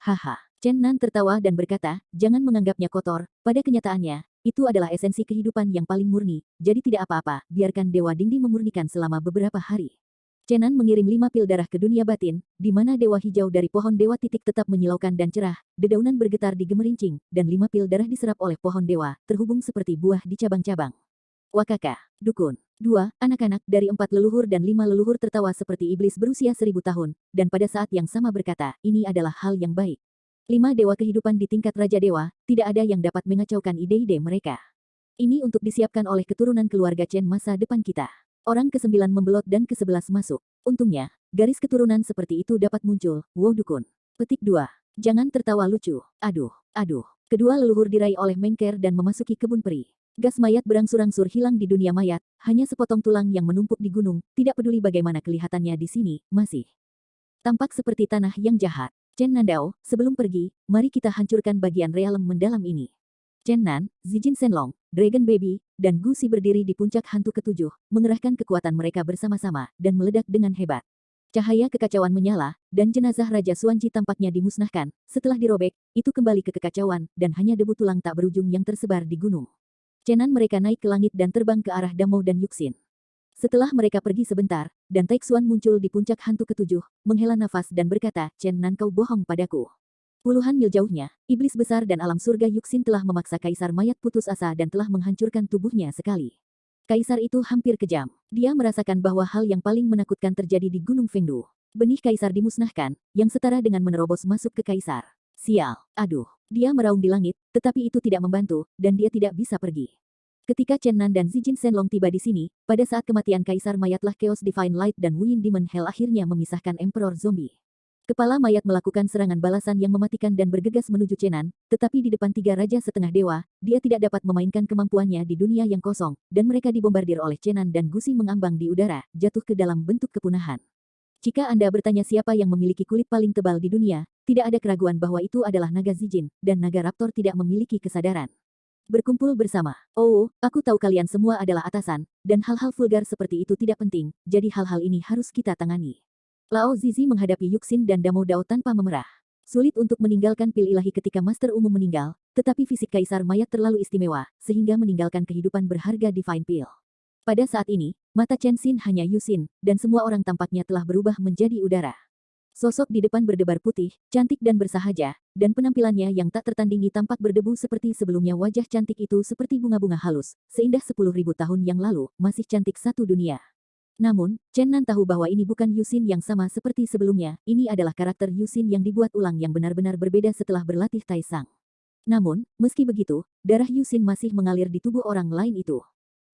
Haha. Chen Nan tertawa dan berkata, jangan menganggapnya kotor, pada kenyataannya, itu adalah esensi kehidupan yang paling murni, jadi tidak apa-apa, biarkan Dewa Dingdi memurnikan selama beberapa hari. Chenan mengirim 5 pil darah ke dunia batin, di mana dewa hijau dari pohon dewa titik tetap menyilaukan dan cerah, dedaunan bergetar di gemerincing, dan 5 pil darah diserap oleh pohon dewa, terhubung seperti buah di cabang-cabang. Wakaka, dukun. 2 anak-anak dari 4 leluhur dan 5 leluhur tertawa seperti iblis berusia 1000 tahun, dan pada saat yang sama berkata, ini adalah hal yang baik. 5 dewa kehidupan di tingkat Raja Dewa, tidak ada yang dapat mengacaukan ide-ide mereka. Ini untuk disiapkan oleh keturunan keluarga Chen masa depan kita. Orang ke-9 membelot dan ke-11 masuk. Untungnya, garis keturunan seperti itu dapat muncul, wow dukun. Petik 2. Jangan tertawa lucu. Aduh. Kedua leluhur diraih oleh Mengker dan memasuki kebun peri. Gas mayat berangsur-angsur hilang di dunia mayat, hanya sepotong tulang yang menumpuk di gunung, tidak peduli bagaimana kelihatannya di sini, masih tampak seperti tanah yang jahat. Chen Nandao, sebelum pergi, mari kita hancurkan bagian realem mendalam ini. Chen Nan, Zijin Shenlong, Dragon Baby, dan Gu Xi berdiri di puncak hantu ketujuh, mengerahkan kekuatan mereka bersama-sama, dan meledak dengan hebat. Cahaya kekacauan menyala, dan jenazah Raja Xuanji tampaknya dimusnahkan. Setelah dirobek, itu kembali ke kekacauan, dan hanya debu tulang tak berujung yang tersebar di gunung. Cenan mereka naik ke langit dan terbang ke arah Damo dan Yuxin. Setelah mereka pergi sebentar, dan Taixuan muncul di puncak hantu ketujuh, menghela nafas dan berkata, Cenan kau bohong padaku. Puluhan mil jauhnya, iblis besar dan alam surga Yuxin telah memaksa kaisar mayat putus asa dan telah menghancurkan tubuhnya sekali. Kaisar itu hampir kejam. Dia merasakan bahwa hal yang paling menakutkan terjadi di Gunung Fengdu. Benih kaisar dimusnahkan, yang setara dengan menerobos masuk ke kaisar. Sial, aduh. Dia meraung di langit, tetapi itu tidak membantu, dan dia tidak bisa pergi. Ketika Chen Nan dan Zijin Shenlong tiba di sini, pada saat kematian kaisar mayatlah Chaos Divine Light dan Wuyin Demon Hell akhirnya memisahkan Emperor Zombie. Kepala mayat melakukan serangan balasan yang mematikan dan bergegas menuju Cenan, tetapi di depan tiga raja setengah dewa, dia tidak dapat memainkan kemampuannya di dunia yang kosong, dan mereka dibombardir oleh Cenan dan Gu Xi mengambang di udara, jatuh ke dalam bentuk kepunahan. Jika Anda bertanya siapa yang memiliki kulit paling tebal di dunia, tidak ada keraguan bahwa itu adalah naga Zijin, dan naga Raptor tidak memiliki kesadaran. Berkumpul bersama. Oh, aku tahu kalian semua adalah atasan, dan hal-hal vulgar seperti itu tidak penting, jadi hal-hal ini harus kita tangani. Lao Zizi menghadapi Yuxin dan Damo Dao tanpa memerah. Sulit untuk meninggalkan pil ilahi ketika Master Umum meninggal, tetapi fisik kaisar mayat terlalu istimewa, sehingga meninggalkan kehidupan berharga Divine Pill. Pada saat ini, mata Chen Xin hanya Yuxin, dan semua orang tampaknya telah berubah menjadi udara. Sosok di depan berdebar putih, cantik dan bersahaja, dan penampilannya yang tak tertandingi tampak berdebu seperti sebelumnya. Wajah cantik itu seperti bunga-bunga halus, seindah 10.000 tahun yang lalu, masih cantik satu dunia. Namun, Chen Nan tahu bahwa ini bukan Yuxin yang sama seperti sebelumnya, ini adalah karakter Yuxin yang dibuat ulang yang benar-benar berbeda setelah berlatih Taisang. Namun, meski begitu, darah Yuxin masih mengalir di tubuh orang lain itu.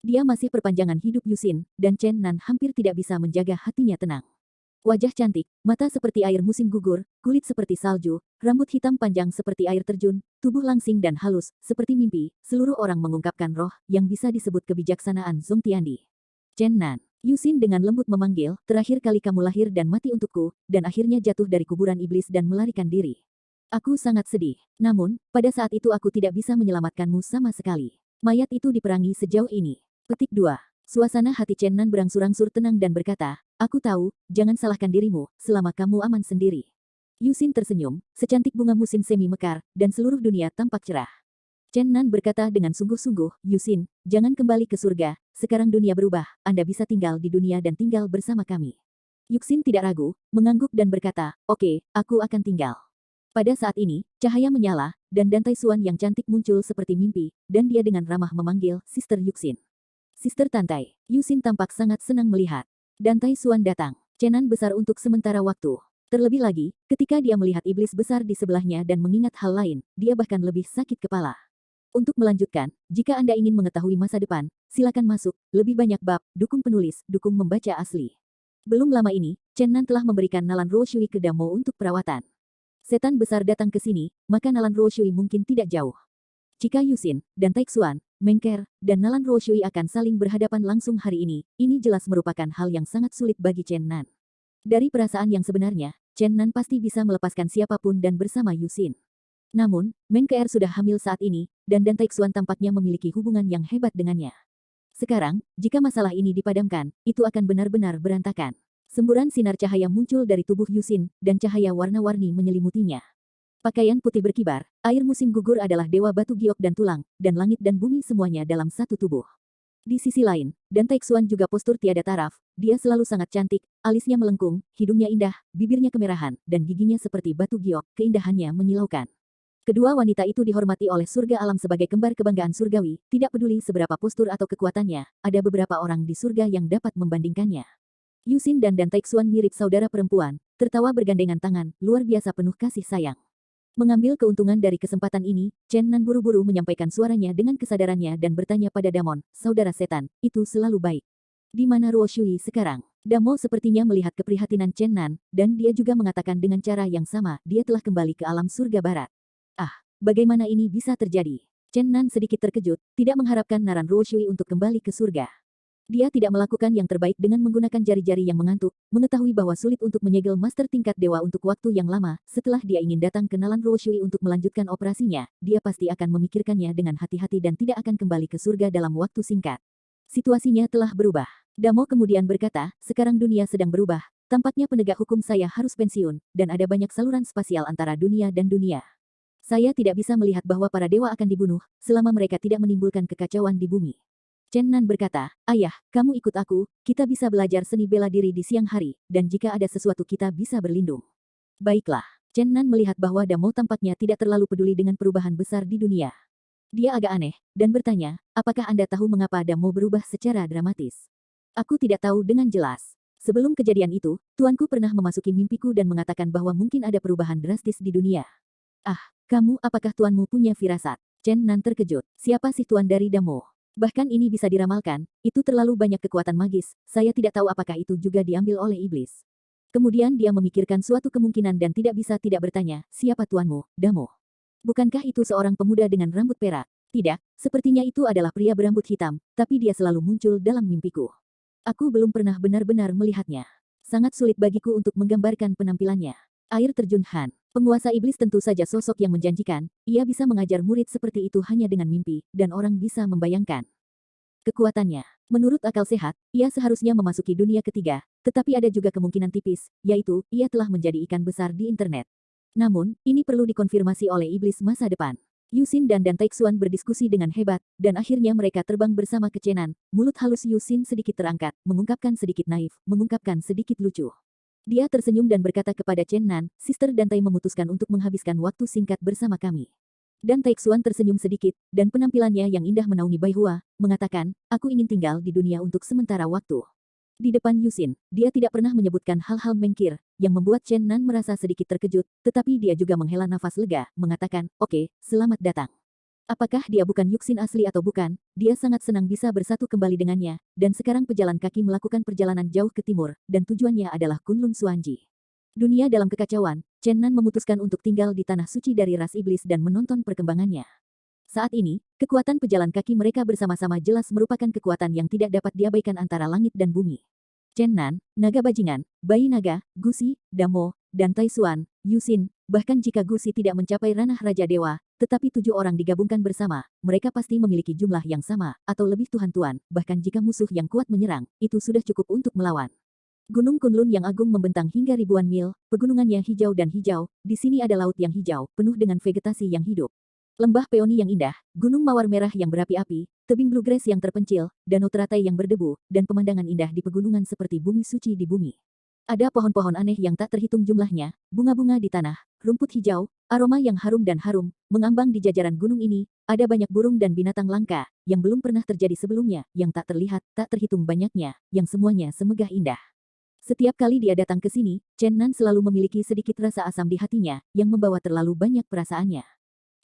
Dia masih perpanjangan hidup Yuxin, dan Chen Nan hampir tidak bisa menjaga hatinya tenang. Wajah cantik, mata seperti air musim gugur, kulit seperti salju, rambut hitam panjang seperti air terjun, tubuh langsing dan halus, seperti mimpi, seluruh orang mengungkapkan roh, yang bisa disebut kebijaksanaan Zong Tiandi. Chen Nan. Yuxin dengan lembut memanggil, terakhir kali kamu lahir dan mati untukku, dan akhirnya jatuh dari kuburan iblis dan melarikan diri. Aku sangat sedih. Namun, pada saat itu aku tidak bisa menyelamatkanmu sama sekali. Mayat itu diperangi sejauh ini. Petik 2. Suasana hati Chen Nan berangsur-angsur tenang dan berkata, aku tahu, jangan salahkan dirimu, selama kamu aman sendiri. Yuxin tersenyum, secantik bunga musim semi mekar, dan seluruh dunia tampak cerah. Chen Nan berkata dengan sungguh-sungguh, Yuxin, jangan kembali ke surga, sekarang dunia berubah, Anda bisa tinggal di dunia dan tinggal bersama kami. Yuxin tidak ragu, mengangguk dan berkata, oke, aku akan tinggal. Pada saat ini, cahaya menyala, dan Dan Taixuan yang cantik muncul seperti mimpi, dan dia dengan ramah memanggil, Sister Yuxin. Sister Tantai, Yuxin tampak sangat senang melihat. Dan Taixuan datang. Chen Nan besar untuk sementara waktu. Terlebih lagi, ketika dia melihat iblis besar di sebelahnya dan mengingat hal lain, dia bahkan lebih sakit kepala. Untuk melanjutkan, jika Anda ingin mengetahui masa depan, silakan masuk, lebih banyak bab, dukung penulis, dukung membaca asli. Belum lama ini, Chen Nan telah memberikan Nalan Roshui ke Damo untuk perawatan. Setan besar datang ke sini, maka Nalan Roshui mungkin tidak jauh. Jika Yuxin, dan Taixuan, Mengker, dan Nalan Roshui akan saling berhadapan langsung hari ini jelas merupakan hal yang sangat sulit bagi Chen Nan. Dari perasaan yang sebenarnya, Chen Nan pasti bisa melepaskan siapapun dan bersama Yuxin. Namun, Mengker sudah hamil saat ini, dan Taixuan tampaknya memiliki hubungan yang hebat dengannya. Sekarang, jika masalah ini dipadamkan, itu akan benar-benar berantakan. Semburan sinar cahaya muncul dari tubuh Yuxin, dan cahaya warna-warni menyelimutinya. Pakaian putih berkibar, air musim gugur adalah dewa batu giok dan tulang, dan langit dan bumi semuanya dalam satu tubuh. Di sisi lain, Dan Taixuan juga postur tiada taraf, dia selalu sangat cantik, alisnya melengkung, hidungnya indah, bibirnya kemerahan, dan giginya seperti batu giok, keindahannya menyilaukan. Kedua wanita itu dihormati oleh surga alam sebagai kembar kebanggaan surgawi, tidak peduli seberapa postur atau kekuatannya, ada beberapa orang di surga yang dapat membandingkannya. Yuxin dan Taixuan mirip saudara perempuan, tertawa bergandengan tangan, luar biasa penuh kasih sayang. Mengambil keuntungan dari kesempatan ini, Chen Nan buru-buru menyampaikan suaranya dengan kesadarannya dan bertanya pada Damon, saudara setan, itu selalu baik. Di mana Ruo Shui sekarang? Damo sepertinya melihat keprihatinan Chen Nan, dan dia juga mengatakan dengan cara yang sama, dia telah kembali ke alam surga barat. Ah, bagaimana ini bisa terjadi? Chen Nan sedikit terkejut, tidak mengharapkan Naran Ruoshui untuk kembali ke surga. Dia tidak melakukan yang terbaik dengan menggunakan jari-jari yang mengantuk, mengetahui bahwa sulit untuk menyegel master tingkat dewa untuk waktu yang lama. Setelah dia ingin datang ke Naran Ruoshui untuk melanjutkan operasinya, dia pasti akan memikirkannya dengan hati-hati dan tidak akan kembali ke surga dalam waktu singkat. Situasinya telah berubah. Damo kemudian berkata, sekarang dunia sedang berubah, tampaknya penegak hukum saya harus pensiun, dan ada banyak saluran spasial antara dunia dan dunia. Saya tidak bisa melihat bahwa para dewa akan dibunuh, selama mereka tidak menimbulkan kekacauan di bumi. Chen Nan berkata, ayah, kamu ikut aku, kita bisa belajar seni bela diri di siang hari, dan jika ada sesuatu kita bisa berlindung. Baiklah, Chen Nan melihat bahwa Damo tampaknya tidak terlalu peduli dengan perubahan besar di dunia. Dia agak aneh, dan bertanya, apakah Anda tahu mengapa Damo berubah secara dramatis? Aku tidak tahu dengan jelas. Sebelum kejadian itu, tuanku pernah memasuki mimpiku dan mengatakan bahwa mungkin ada perubahan drastis di dunia. Ah, kamu, apakah tuanmu punya firasat? Chen Nan terkejut, siapa sih tuan dari Damo? Bahkan ini bisa diramalkan, itu terlalu banyak kekuatan magis, saya tidak tahu apakah itu juga diambil oleh iblis. Kemudian dia memikirkan suatu kemungkinan dan tidak bisa tidak bertanya, siapa tuanmu, Damo? Bukankah itu seorang pemuda dengan rambut perak? Tidak, sepertinya itu adalah pria berambut hitam, tapi dia selalu muncul dalam mimpiku. Aku belum pernah benar-benar melihatnya. Sangat sulit bagiku untuk menggambarkan penampilannya. Air terjun Han. Penguasa iblis tentu saja sosok yang menjanjikan, ia bisa mengajar murid seperti itu hanya dengan mimpi, dan orang bisa membayangkan kekuatannya. Menurut akal sehat, ia seharusnya memasuki dunia ketiga, tetapi ada juga kemungkinan tipis, yaitu, ia telah menjadi ikan besar di internet. Namun, ini perlu dikonfirmasi oleh iblis masa depan. Yusin dan Taixuan berdiskusi dengan hebat, dan akhirnya mereka terbang bersama ke Chenan. Mulut halus Yusin sedikit terangkat, mengungkapkan sedikit naif, mengungkapkan sedikit lucu. Dia tersenyum dan berkata kepada Chen Nan, Sister Dantai memutuskan untuk menghabiskan waktu singkat bersama kami. Dan Taixuan tersenyum sedikit, dan penampilannya yang indah menaungi Bai Hua, mengatakan, aku ingin tinggal di dunia untuk sementara waktu. Di depan Yusin, dia tidak pernah menyebutkan hal-hal mengkir, yang membuat Chen Nan merasa sedikit terkejut, tetapi dia juga menghela nafas lega, mengatakan, oke, selamat datang. Apakah dia bukan Yuxin asli atau bukan, dia sangat senang bisa bersatu kembali dengannya, dan sekarang pejalan kaki melakukan perjalanan jauh ke timur, dan tujuannya adalah Kunlun Suanji. Dunia dalam kekacauan, Chen Nan memutuskan untuk tinggal di tanah suci dari ras iblis dan menonton perkembangannya. Saat ini, kekuatan pejalan kaki mereka bersama-sama jelas merupakan kekuatan yang tidak dapat diabaikan antara langit dan bumi. Chen Nan, Naga Bajingan, Bayi Naga, Gusi, Damo, dan Taixuan, Yusin, bahkan jika Gusi tidak mencapai ranah Raja Dewa, tetapi 7 orang digabungkan bersama, mereka pasti memiliki jumlah yang sama, atau lebih Tuhan-Tuan, bahkan jika musuh yang kuat menyerang, itu sudah cukup untuk melawan. Gunung Kunlun yang agung membentang hingga ribuan mil, pegunungannya hijau dan hijau, di sini ada laut yang hijau, penuh dengan vegetasi yang hidup. Lembah peoni yang indah, gunung mawar merah yang berapi-api, tebing bluegrass yang terpencil, danau teratai yang berdebu, dan pemandangan indah di pegunungan seperti bumi suci di bumi. Ada pohon-pohon aneh yang tak terhitung jumlahnya, bunga-bunga di tanah, rumput hijau, aroma yang harum dan harum, mengambang di jajaran gunung ini, ada banyak burung dan binatang langka, yang belum pernah terjadi sebelumnya, yang tak terlihat, tak terhitung banyaknya, yang semuanya semegah indah. Setiap kali dia datang ke sini, Chen Nan selalu memiliki sedikit rasa asam di hatinya, yang membawa terlalu banyak perasaannya.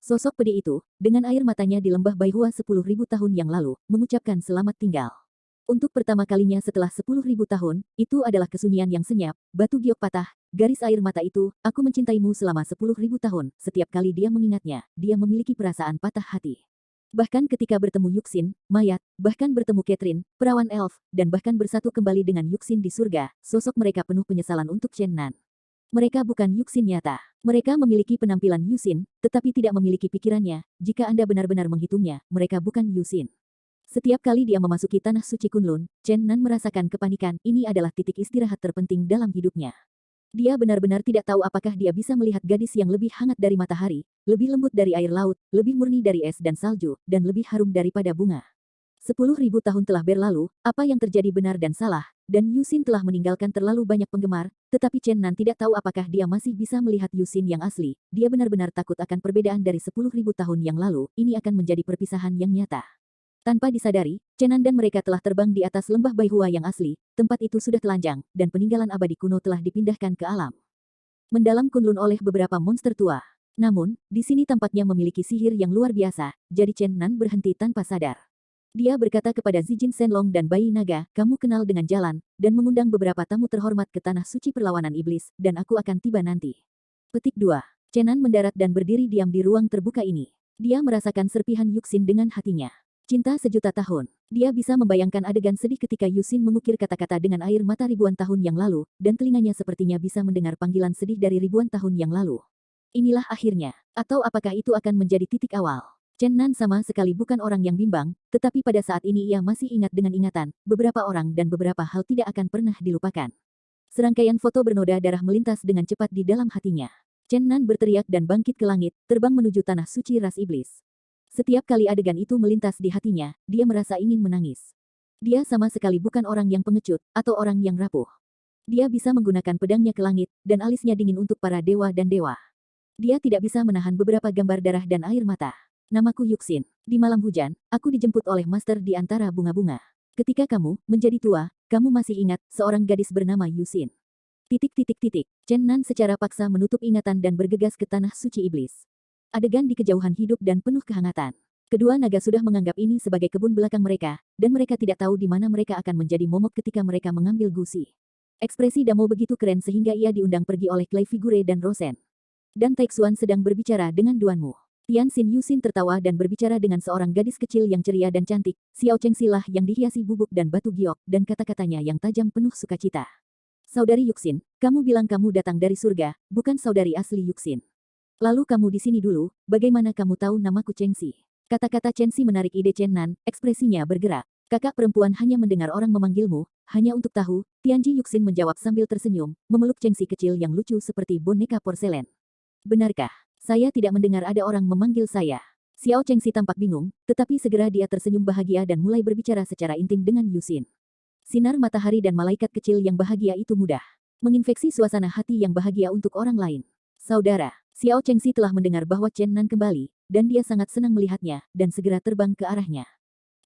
Sosok pedih itu, dengan air matanya di lembah Baihua 10.000 tahun yang lalu, mengucapkan selamat tinggal. Untuk pertama kalinya setelah 10.000 tahun, itu adalah kesunyian yang senyap, batu giok patah, garis air mata itu, aku mencintaimu selama 10.000 tahun, setiap kali dia mengingatnya, dia memiliki perasaan patah hati. Bahkan ketika bertemu Yuxin, mayat, bahkan bertemu Catherine, perawan elf, dan bahkan bersatu kembali dengan Yuxin di surga, sosok mereka penuh penyesalan untuk Chen Nan. Mereka bukan Yuxin nyata. Mereka memiliki penampilan Yuxin, tetapi tidak memiliki pikirannya. Jika Anda benar-benar menghitungnya, mereka bukan Yuxin. Setiap kali dia memasuki tanah suci Kunlun, Chen Nan merasakan kepanikan. Ini adalah titik istirahat terpenting dalam hidupnya. Dia benar-benar tidak tahu apakah dia bisa melihat gadis yang lebih hangat dari matahari, lebih lembut dari air laut, lebih murni dari es dan salju, dan lebih harum daripada bunga. 10.000 tahun telah berlalu, apa yang terjadi benar dan salah, dan Yuxin telah meninggalkan terlalu banyak penggemar, tetapi Chen Nan tidak tahu apakah dia masih bisa melihat Yuxin yang asli. Dia benar-benar takut akan perbedaan dari 10.000 tahun yang lalu, ini akan menjadi perpisahan yang nyata. Tanpa disadari, Chen Nan dan mereka telah terbang di atas lembah Baihua yang asli, tempat itu sudah telanjang, dan peninggalan abadi kuno telah dipindahkan ke alam mendalam Kunlun oleh beberapa monster tua. Namun, di sini tampaknya memiliki sihir yang luar biasa, jadi Chen Nan berhenti tanpa sadar. Dia berkata kepada Zijin Shenlong dan Bayi Naga, kamu kenal dengan jalan, dan mengundang beberapa tamu terhormat ke tanah suci perlawanan iblis, dan aku akan tiba nanti. Petik 2. Chen Nan mendarat dan berdiri diam di ruang terbuka ini. Dia merasakan serpihan Yuxin dengan hatinya. Cinta sejuta tahun. Dia bisa membayangkan adegan sedih ketika Yuxin mengukir kata-kata dengan air mata ribuan tahun yang lalu, dan telinganya sepertinya bisa mendengar panggilan sedih dari ribuan tahun yang lalu. Inilah akhirnya. Atau apakah itu akan menjadi titik awal? Chen Nan sama sekali bukan orang yang bimbang, tetapi pada saat ini ia masih ingat dengan ingatan, beberapa orang dan beberapa hal tidak akan pernah dilupakan. Serangkaian foto bernoda darah melintas dengan cepat di dalam hatinya. Chen Nan berteriak dan bangkit ke langit, terbang menuju tanah suci ras iblis. Setiap kali adegan itu melintas di hatinya, dia merasa ingin menangis. Dia sama sekali bukan orang yang pengecut, atau orang yang rapuh. Dia bisa menggunakan pedangnya ke langit, dan alisnya dingin untuk para dewa dan dewa. Dia tidak bisa menahan beberapa gambar darah dan air mata. Namaku Yuxin. Di malam hujan, aku dijemput oleh master di antara bunga-bunga. Ketika kamu menjadi tua, kamu masih ingat seorang gadis bernama Yuxin. Chen Nan secara paksa menutup ingatan dan bergegas ke tanah suci iblis. Adegan di kejauhan hidup dan penuh kehangatan. Kedua naga sudah menganggap ini sebagai kebun belakang mereka, dan mereka tidak tahu di mana mereka akan menjadi momok ketika mereka mengambil gusi. Ekspresi Damo begitu keren sehingga ia diundang pergi oleh Clay Figure dan Rosen. Dan Taixuan sedang berbicara dengan duanmu. Tian Xin Yuxin tertawa dan berbicara dengan seorang gadis kecil yang ceria dan cantik, Xiao Chengxi lah yang dihiasi bubuk dan batu giok, dan kata-katanya yang tajam penuh sukacita. Saudari Yuxin, kamu bilang kamu datang dari surga, bukan saudari asli Yuxin. Lalu kamu di sini dulu, bagaimana kamu tahu namaku Chengxi? Kata-kata Chengxi menarik ide Chen Nan, ekspresinya bergerak. Kakak perempuan hanya mendengar orang memanggilmu, hanya untuk tahu, Tianji Yuxin menjawab sambil tersenyum, memeluk Chengxi kecil yang lucu seperti boneka porselen. Benarkah? Saya tidak mendengar ada orang memanggil saya. Xiao Chengxi tampak bingung, tetapi segera dia tersenyum bahagia dan mulai berbicara secara intim dengan Yuxin. Sinar matahari dan malaikat kecil yang bahagia itu mudah menginfeksi suasana hati yang bahagia untuk orang lain. Saudara, Xiao Chengxi telah mendengar bahwa Chen Nan kembali, dan dia sangat senang melihatnya, dan segera terbang ke arahnya.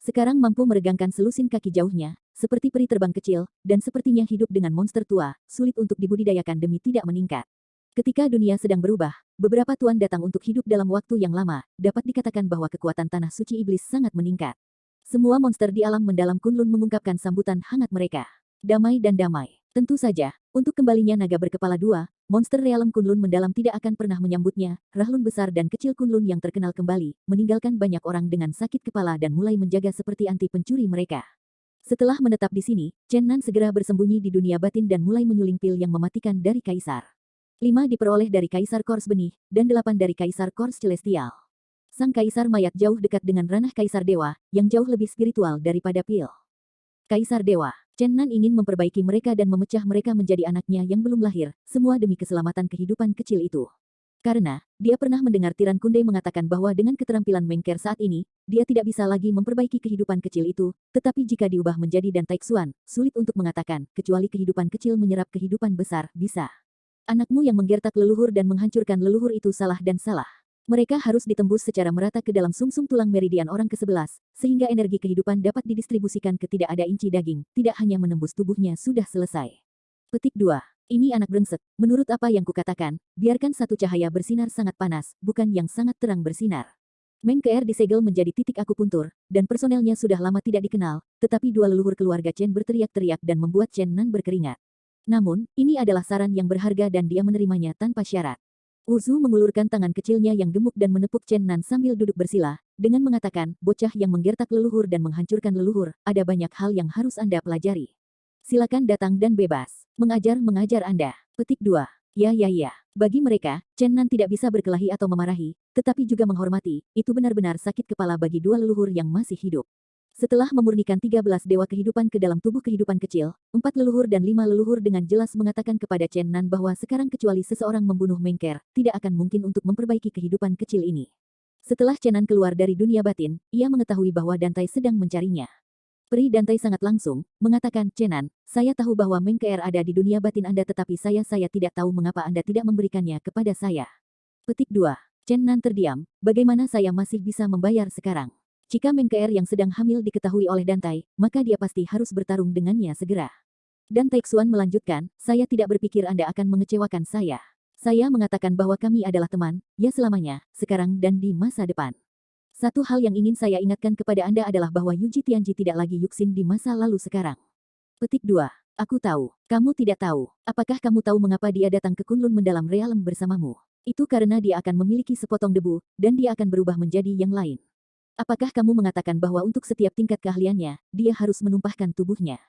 Sekarang mampu meregangkan selusin kaki jauhnya, seperti peri terbang kecil, dan sepertinya hidup dengan monster tua, sulit untuk dibudidayakan demi tidak meningkat. Ketika dunia sedang berubah, beberapa tuan datang untuk hidup dalam waktu yang lama, dapat dikatakan bahwa kekuatan tanah suci iblis sangat meningkat. Semua monster di alam mendalam Kunlun mengungkapkan sambutan hangat mereka. Damai dan damai. Tentu saja, untuk kembalinya naga berkepala dua, monster realem Kunlun mendalam tidak akan pernah menyambutnya. Rahlun besar dan kecil Kunlun yang terkenal kembali, meninggalkan banyak orang dengan sakit kepala dan mulai menjaga seperti anti pencuri mereka. Setelah menetap di sini, Chen Nan segera bersembunyi di dunia batin dan mulai menyuling pil yang mematikan dari Kaisar. 5 diperoleh dari Kaisar Kors Benih, dan 8 dari Kaisar Kors Celestial. Sang Kaisar mayat jauh dekat dengan ranah Kaisar Dewa, yang jauh lebih spiritual daripada pil. Kaisar Dewa. Chen Nan ingin memperbaiki mereka dan memecah mereka menjadi anaknya yang belum lahir, semua demi keselamatan kehidupan kecil itu. Karena, dia pernah mendengar Tiran Kunde mengatakan bahwa dengan keterampilan Mengker saat ini, dia tidak bisa lagi memperbaiki kehidupan kecil itu, tetapi jika diubah menjadi Dan Taixuan, sulit untuk mengatakan, kecuali kehidupan kecil menyerap kehidupan besar, bisa. Anakmu yang menggertak leluhur dan menghancurkan leluhur itu salah dan salah. Mereka harus ditembus secara merata ke dalam sumsum tulang meridian orang ke-11, sehingga energi kehidupan dapat didistribusikan ke tidak ada inci daging, tidak hanya menembus tubuhnya sudah selesai. Petik 2. Ini anak brengsek, menurut apa yang kukatakan, biarkan satu cahaya bersinar sangat panas, bukan yang sangat terang bersinar. Mengker disegel menjadi titik akupuntur, dan personelnya sudah lama tidak dikenal, tetapi dua leluhur keluarga Chen berteriak-teriak dan membuat Chen Nan berkeringat. Namun, ini adalah saran yang berharga dan dia menerimanya tanpa syarat. Uzu mengulurkan tangan kecilnya yang gemuk dan menepuk Chen Nan sambil duduk bersila, dengan mengatakan, bocah yang menggertak leluhur dan menghancurkan leluhur, ada banyak hal yang harus Anda pelajari. Silakan datang dan bebas. Mengajar Anda. Petik 2. Ya. Bagi mereka, Chen Nan tidak bisa berkelahi atau memarahi, tetapi juga menghormati, itu benar-benar sakit kepala bagi dua leluhur yang masih hidup. Setelah memurnikan 13 dewa kehidupan ke dalam tubuh kehidupan kecil, 4 leluhur dan 5 leluhur dengan jelas mengatakan kepada Chen Nan bahwa sekarang kecuali seseorang membunuh Mengker, tidak akan mungkin untuk memperbaiki kehidupan kecil ini. Setelah Chen Nan keluar dari dunia batin, ia mengetahui bahwa Dantai sedang mencarinya. Peri Dantai sangat langsung, mengatakan, Chen Nan, saya tahu bahwa Mengker ada di dunia batin Anda tetapi saya tidak tahu mengapa Anda tidak memberikannya kepada saya. Petik 2. Chen Nan terdiam, bagaimana saya masih bisa membayar sekarang? Jika Mengker yang sedang hamil diketahui oleh Dantai, maka dia pasti harus bertarung dengannya segera. Dan Taixuan melanjutkan, saya tidak berpikir Anda akan mengecewakan saya. Saya mengatakan bahwa kami adalah teman, ya selamanya, sekarang dan di masa depan. Satu hal yang ingin saya ingatkan kepada Anda adalah bahwa Yuji Tianji tidak lagi Yuxin di masa lalu sekarang. Petik 2. Aku tahu. Kamu tidak tahu. Apakah kamu tahu mengapa dia datang ke Kunlun mendalam realem bersamamu? Itu karena dia akan memiliki sepotong debu, dan dia akan berubah menjadi yang lain. Apakah kamu mengatakan bahwa untuk setiap tingkat keahliannya, dia harus menumpahkan tubuhnya?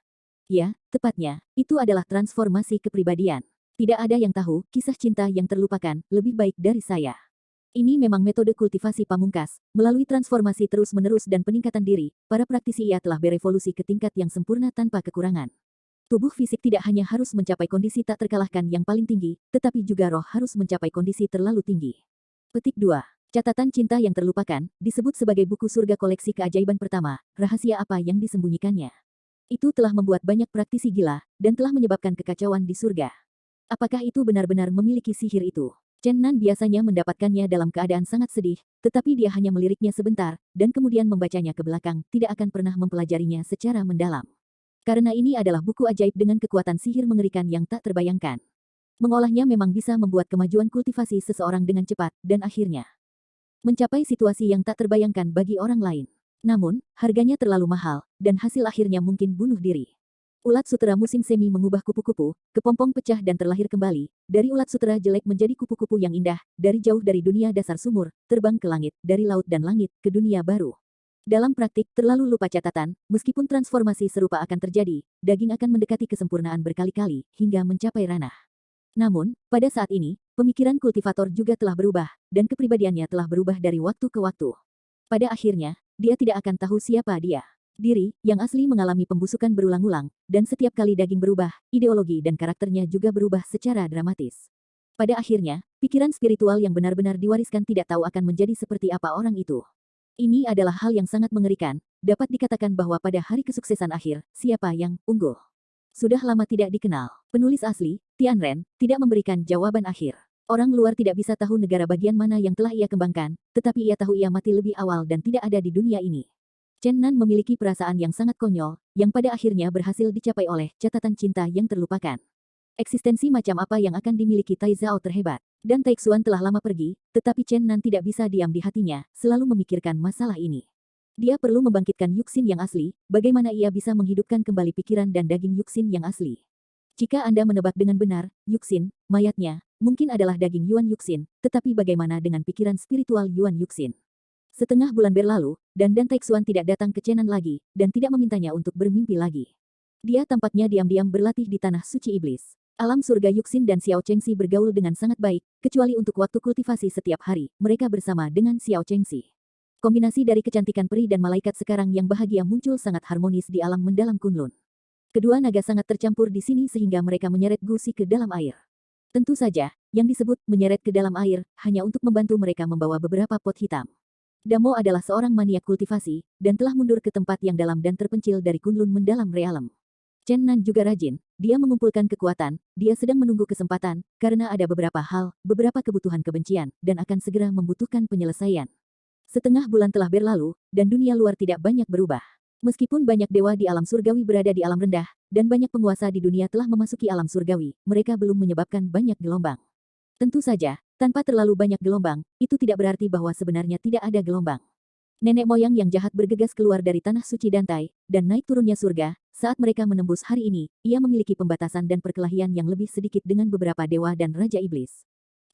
Ya, tepatnya, itu adalah transformasi kepribadian. Tidak ada yang tahu kisah cinta yang terlupakan lebih baik dari saya. Ini memang metode kultivasi pamungkas. Melalui transformasi terus-menerus dan peningkatan diri, para praktisi ia telah berevolusi ke tingkat yang sempurna tanpa kekurangan. Tubuh fisik tidak hanya harus mencapai kondisi tak terkalahkan yang paling tinggi, tetapi juga roh harus mencapai kondisi terlalu tinggi. Petik 2. Catatan cinta yang terlupakan, disebut sebagai buku surga koleksi keajaiban pertama, rahasia apa yang disembunyikannya. Itu telah membuat banyak praktisi gila, dan telah menyebabkan kekacauan di surga. Apakah itu benar-benar memiliki sihir itu? Chen Nan biasanya mendapatkannya dalam keadaan sangat sedih, tetapi dia hanya meliriknya sebentar, dan kemudian membacanya ke belakang, tidak akan pernah mempelajarinya secara mendalam. Karena ini adalah buku ajaib dengan kekuatan sihir mengerikan yang tak terbayangkan. Mengolahnya memang bisa membuat kemajuan kultivasi seseorang dengan cepat, dan akhirnya mencapai situasi yang tak terbayangkan bagi orang lain. Namun, harganya terlalu mahal, dan hasil akhirnya mungkin bunuh diri. Ulat sutera musim semi mengubah kupu-kupu, kepompong pecah dan terlahir kembali, dari ulat sutera jelek menjadi kupu-kupu yang indah, dari jauh dari dunia dasar sumur, terbang ke langit, dari laut dan langit, ke dunia baru. Dalam praktik, terlalu lupa catatan, meskipun transformasi serupa akan terjadi, daging akan mendekati kesempurnaan berkali-kali, hingga mencapai ranah. Namun, pada saat ini, pemikiran kultivator juga telah berubah, dan kepribadiannya telah berubah dari waktu ke waktu. Pada akhirnya, dia tidak akan tahu siapa dia. Diri, yang asli mengalami pembusukan berulang-ulang, dan setiap kali daging berubah, ideologi dan karakternya juga berubah secara dramatis. Pada akhirnya, pikiran spiritual yang benar-benar diwariskan tidak tahu akan menjadi seperti apa orang itu. Ini adalah hal yang sangat mengerikan, dapat dikatakan bahwa pada hari kesuksesan akhir, siapa yang unggul sudah lama tidak dikenal. Penulis asli, Tian Ren, tidak memberikan jawaban akhir. Orang luar tidak bisa tahu negara bagian mana yang telah ia kembangkan, tetapi ia tahu ia mati lebih awal dan tidak ada di dunia ini. Chen Nan memiliki perasaan yang sangat konyol, yang pada akhirnya berhasil dicapai oleh catatan cinta yang terlupakan. Eksistensi macam apa yang akan dimiliki Tai Zhao terhebat. Dan Tai Xuan telah lama pergi, tetapi Chen Nan tidak bisa diam di hatinya, selalu memikirkan masalah ini. Dia perlu membangkitkan Yuxin yang asli, bagaimana ia bisa menghidupkan kembali pikiran dan daging Yuxin yang asli. Jika Anda menebak dengan benar, Yuxin, mayatnya, mungkin adalah daging Yuan Yuxin, tetapi bagaimana dengan pikiran spiritual Yuan Yuxin? Setengah bulan berlalu, dan Tai Xuan tidak datang ke Chen Nan lagi, dan tidak memintanya untuk bermimpi lagi. Dia tampaknya diam-diam berlatih di tanah suci iblis. Alam surga Yuxin dan Xiao Chengxi bergaul dengan sangat baik, kecuali untuk waktu kultivasi setiap hari, mereka bersama dengan Xiao Chengxi. Kombinasi dari kecantikan peri dan malaikat sekarang yang bahagia muncul sangat harmonis di alam mendalam Kunlun. Kedua naga sangat tercampur di sini sehingga mereka menyeret gusi ke dalam air. Tentu saja, yang disebut menyeret ke dalam air hanya untuk membantu mereka membawa beberapa pot hitam. Damo adalah seorang maniak kultivasi, dan telah mundur ke tempat yang dalam dan terpencil dari Kunlun mendalam realem. Chen Nan juga rajin, dia mengumpulkan kekuatan, dia sedang menunggu kesempatan, karena ada beberapa hal, beberapa kebutuhan kebencian, dan akan segera membutuhkan penyelesaian. Setengah bulan telah berlalu, dan dunia luar tidak banyak berubah. Meskipun banyak dewa di alam surgawi berada di alam rendah, dan banyak penguasa di dunia telah memasuki alam surgawi, mereka belum menyebabkan banyak gelombang. Tentu saja, tanpa terlalu banyak gelombang, itu tidak berarti bahwa sebenarnya tidak ada gelombang. Nenek moyang yang jahat bergegas keluar dari tanah suci Dantai, dan naik turunnya surga, saat mereka menembus hari ini, ia memiliki pembatasan dan perkelahian yang lebih sedikit dengan beberapa dewa dan Raja Iblis.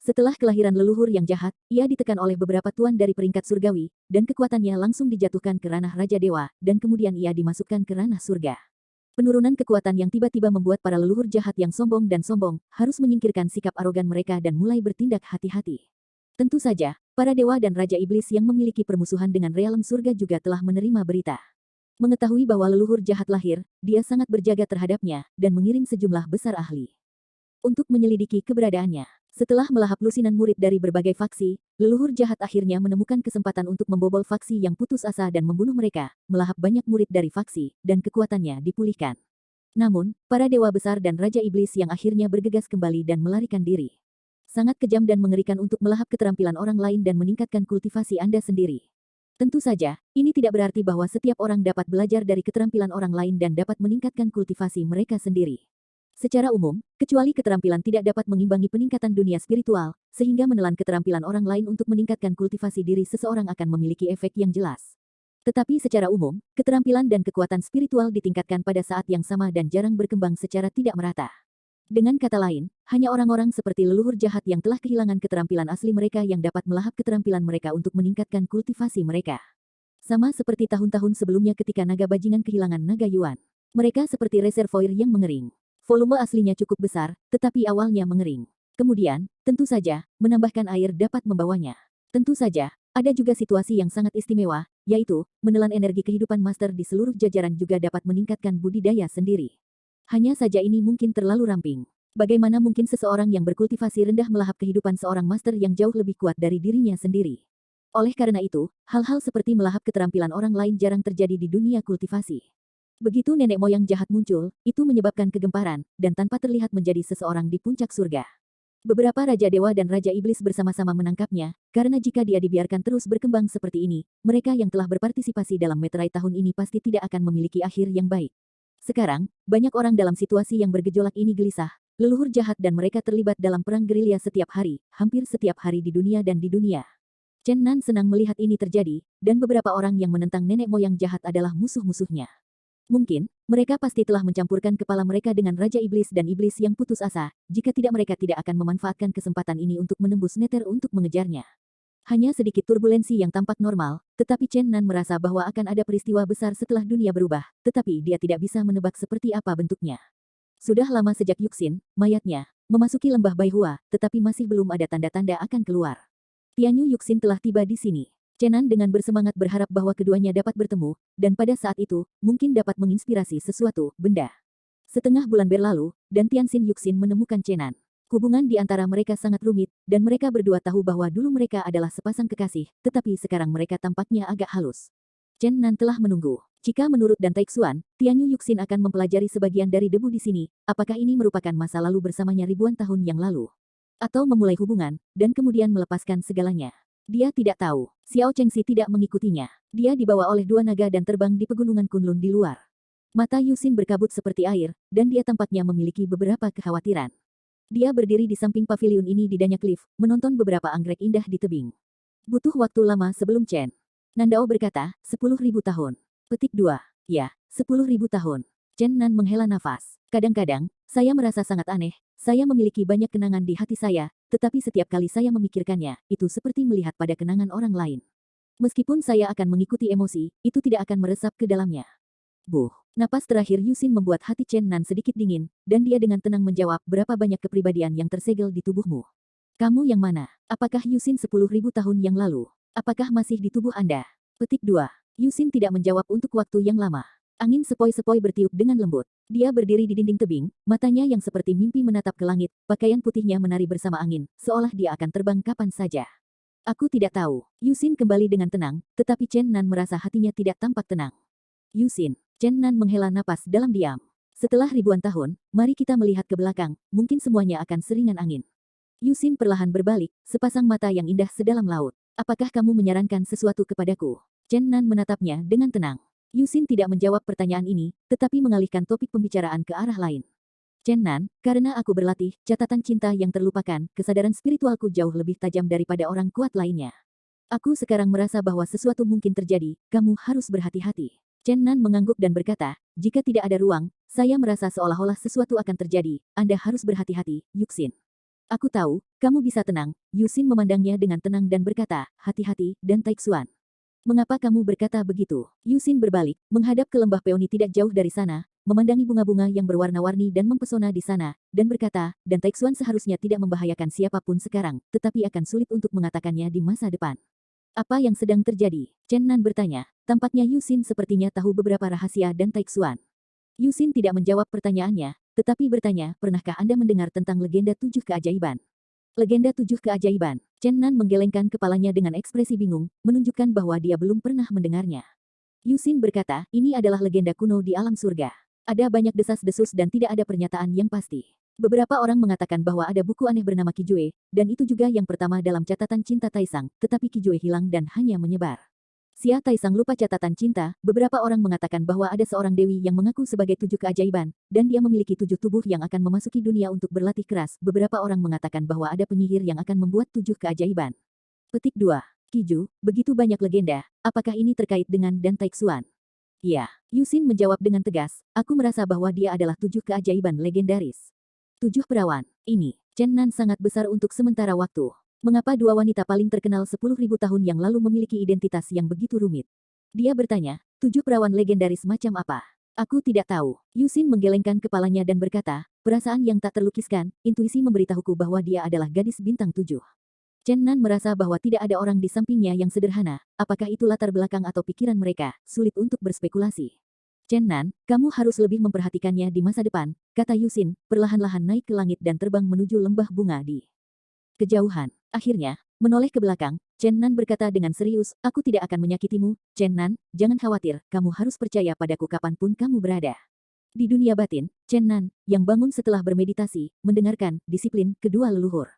Setelah kelahiran leluhur yang jahat, ia ditekan oleh beberapa tuan dari peringkat surgawi, dan kekuatannya langsung dijatuhkan ke ranah Raja Dewa, dan kemudian ia dimasukkan ke ranah surga. Penurunan kekuatan yang tiba-tiba membuat para leluhur jahat yang sombong dan sombong, harus menyingkirkan sikap arogan mereka dan mulai bertindak hati-hati. Tentu saja, para dewa dan Raja Iblis yang memiliki permusuhan dengan realem surga juga telah menerima berita. Mengetahui bahwa leluhur jahat lahir, dia sangat berjaga terhadapnya, dan mengirim sejumlah besar ahli untuk menyelidiki keberadaannya. Setelah melahap lusinan murid dari berbagai faksi, leluhur jahat akhirnya menemukan kesempatan untuk membobol faksi yang putus asa dan membunuh mereka, melahap banyak murid dari faksi, dan kekuatannya dipulihkan. Namun, para dewa besar dan Raja Iblis yang akhirnya bergegas kembali dan melarikan diri. Sangat kejam dan mengerikan untuk melahap keterampilan orang lain dan meningkatkan kultivasi Anda sendiri. Tentu saja, ini tidak berarti bahwa setiap orang dapat belajar dari keterampilan orang lain dan dapat meningkatkan kultivasi mereka sendiri. Secara umum, kecuali keterampilan tidak dapat mengimbangi peningkatan dunia spiritual, sehingga menelan keterampilan orang lain untuk meningkatkan kultivasi diri seseorang akan memiliki efek yang jelas. Tetapi secara umum, keterampilan dan kekuatan spiritual ditingkatkan pada saat yang sama dan jarang berkembang secara tidak merata. Dengan kata lain, hanya orang-orang seperti leluhur jahat yang telah kehilangan keterampilan asli mereka yang dapat melahap keterampilan mereka untuk meningkatkan kultivasi mereka. Sama seperti tahun-tahun sebelumnya ketika naga bajingan kehilangan naga Yuan. Mereka seperti reservoir yang mengering. Volume aslinya cukup besar, tetapi awalnya mengering. Kemudian, tentu saja, menambahkan air dapat membawanya. Tentu saja, ada juga situasi yang sangat istimewa, yaitu, menelan energi kehidupan master di seluruh jajaran juga dapat meningkatkan budidaya sendiri. Hanya saja ini mungkin terlalu ramping. Bagaimana mungkin seseorang yang berkultivasi rendah melahap kehidupan seorang master yang jauh lebih kuat dari dirinya sendiri? Oleh karena itu, hal-hal seperti melahap keterampilan orang lain jarang terjadi di dunia kultivasi. Begitu nenek moyang jahat muncul, itu menyebabkan kegemparan, dan tanpa terlihat menjadi seseorang di puncak surga. Beberapa Raja Dewa dan Raja Iblis bersama-sama menangkapnya, karena jika dia dibiarkan terus berkembang seperti ini, mereka yang telah berpartisipasi dalam meterai tahun ini pasti tidak akan memiliki akhir yang baik. Sekarang, banyak orang dalam situasi yang bergejolak ini gelisah. Leluhur jahat dan mereka terlibat dalam perang gerilya setiap hari, hampir setiap hari di dunia dan di dunia. Chen Nan senang melihat ini terjadi, dan beberapa orang yang menentang nenek moyang jahat adalah musuh-musuhnya. Mungkin, mereka pasti telah mencampurkan kepala mereka dengan Raja Iblis dan Iblis yang putus asa, jika tidak mereka tidak akan memanfaatkan kesempatan ini untuk menembus Nether untuk mengejarnya. Hanya sedikit turbulensi yang tampak normal, tetapi Chen Nan merasa bahwa akan ada peristiwa besar setelah dunia berubah, tetapi dia tidak bisa menebak seperti apa bentuknya. Sudah lama sejak Yuxin, mayatnya, memasuki lembah Baihua, tetapi masih belum ada tanda-tanda akan keluar. Tianyu Yuxin telah tiba di sini. Chen Nan dengan bersemangat berharap bahwa keduanya dapat bertemu, dan pada saat itu, mungkin dapat menginspirasi sesuatu, benda. Setengah bulan berlalu, dan Tianxin Yuxin menemukan Chen Nan. Hubungan di antara mereka sangat rumit, dan mereka berdua tahu bahwa dulu mereka adalah sepasang kekasih, tetapi sekarang mereka tampaknya agak halus. Chen Nan telah menunggu. Jika menurut Dan Taixuan, Tianyu Yuxin akan mempelajari sebagian dari debu di sini, apakah ini merupakan masa lalu bersamanya ribuan tahun yang lalu? Atau memulai hubungan, dan kemudian melepaskan segalanya? Dia tidak tahu. Xiao Chengxi tidak mengikutinya. Dia dibawa oleh dua naga dan terbang di pegunungan Kunlun di luar. Mata Yuxin berkabut seperti air, dan dia tampaknya memiliki beberapa kekhawatiran. Dia berdiri di samping paviliun ini di Danya Cliff, menonton beberapa anggrek indah di tebing. Butuh waktu lama sebelum Chen Nandao berkata, 10.000 tahun. Petik 2. Ya, 10.000 tahun. Chen Nan menghela nafas. Kadang-kadang, saya merasa sangat aneh, saya memiliki banyak kenangan di hati saya, tetapi setiap kali saya memikirkannya, itu seperti melihat pada kenangan orang lain. Meskipun saya akan mengikuti emosi, itu tidak akan meresap ke dalamnya. Buh. Napas terakhir Yuxin membuat hati Chen Nan sedikit dingin, dan dia dengan tenang menjawab, berapa banyak kepribadian yang tersegel di tubuhmu? Kamu yang mana? Apakah Yuxin 10.000 tahun yang lalu? Apakah masih di tubuh Anda? Petik 2. Yuxin tidak menjawab untuk waktu yang lama. Angin sepoi-sepoi bertiup dengan lembut. Dia berdiri di dinding tebing, matanya yang seperti mimpi menatap ke langit, pakaian putihnya menari bersama angin, seolah dia akan terbang kapan saja. Aku tidak tahu. Yuxin kembali dengan tenang, tetapi Chen Nan merasa hatinya tidak tampak tenang. Yuxin. Chen Nan menghela napas dalam diam. Setelah ribuan tahun, mari kita melihat ke belakang, mungkin semuanya akan seringan angin. Yuxin perlahan berbalik, sepasang mata yang indah sedalam laut. Apakah kamu menyarankan sesuatu kepadaku? Chen Nan menatapnya dengan tenang. Yuxin tidak menjawab pertanyaan ini, tetapi mengalihkan topik pembicaraan ke arah lain. Chen Nan, karena aku berlatih, catatan cinta yang terlupakan, kesadaran spiritualku jauh lebih tajam daripada orang kuat lainnya. Aku sekarang merasa bahwa sesuatu mungkin terjadi, kamu harus berhati-hati. Chen Nan mengangguk dan berkata, jika tidak ada ruang, saya merasa seolah-olah sesuatu akan terjadi, Anda harus berhati-hati, Yuxin. Aku tahu, kamu bisa tenang. Yuxin memandangnya dengan tenang dan berkata, hati-hati, Dan Taixuan. Mengapa kamu berkata begitu? Yuxin berbalik, menghadap ke lembah peoni tidak jauh dari sana, memandangi bunga-bunga yang berwarna-warni dan mempesona di sana, dan berkata, Dan Taixuan seharusnya tidak membahayakan siapapun sekarang, tetapi akan sulit untuk mengatakannya di masa depan. Apa yang sedang terjadi? Chen Nan bertanya. Tampaknya Yuxin sepertinya tahu beberapa rahasia Dan Taixuan. Yuxin tidak menjawab pertanyaannya, tetapi bertanya, pernahkah Anda mendengar tentang legenda 7 keajaiban? Legenda 7 keajaiban. Chen Nan menggelengkan kepalanya dengan ekspresi bingung, menunjukkan bahwa dia belum pernah mendengarnya. Yuxin berkata, ini adalah legenda kuno di alam surga. Ada banyak desas-desus dan tidak ada pernyataan yang pasti. Beberapa orang mengatakan bahwa ada buku aneh bernama Qijue, dan itu juga yang pertama dalam catatan cinta Taisang, tetapi Qijue hilang dan hanya menyebar. Xia Taisang lupa catatan cinta, beberapa orang mengatakan bahwa ada seorang dewi yang mengaku sebagai 7 keajaiban, dan dia memiliki 7 tubuh yang akan memasuki dunia untuk berlatih keras. Beberapa orang mengatakan bahwa ada penyihir yang akan membuat 7 keajaiban. Petik 2. Qiju, begitu banyak legenda, apakah ini terkait dengan Dan Taixuan? Iya, Yuxin menjawab dengan tegas, aku merasa bahwa dia adalah 7 keajaiban legendaris. 7 perawan. Ini, Chen Nan sangat besar untuk sementara waktu. Mengapa dua wanita paling terkenal 10.000 tahun yang lalu memiliki identitas yang begitu rumit? Dia bertanya, 7 perawan legendaris macam apa? Aku tidak tahu. Yusin menggelengkan kepalanya dan berkata, perasaan yang tak terlukiskan, intuisi memberitahuku bahwa dia adalah gadis bintang 7. Chen Nan merasa bahwa tidak ada orang di sampingnya yang sederhana, apakah itu latar belakang atau pikiran mereka, sulit untuk berspekulasi. Chen Nan, kamu harus lebih memperhatikannya di masa depan, kata Yusin, perlahan-lahan naik ke langit dan terbang menuju lembah bunga di kejauhan. Akhirnya, menoleh ke belakang, Chen Nan berkata dengan serius, aku tidak akan menyakitimu, Chen Nan, jangan khawatir, kamu harus percaya padaku kapanpun kamu berada. Di dunia batin, Chen Nan, yang bangun setelah bermeditasi, mendengarkan disiplin kedua leluhur.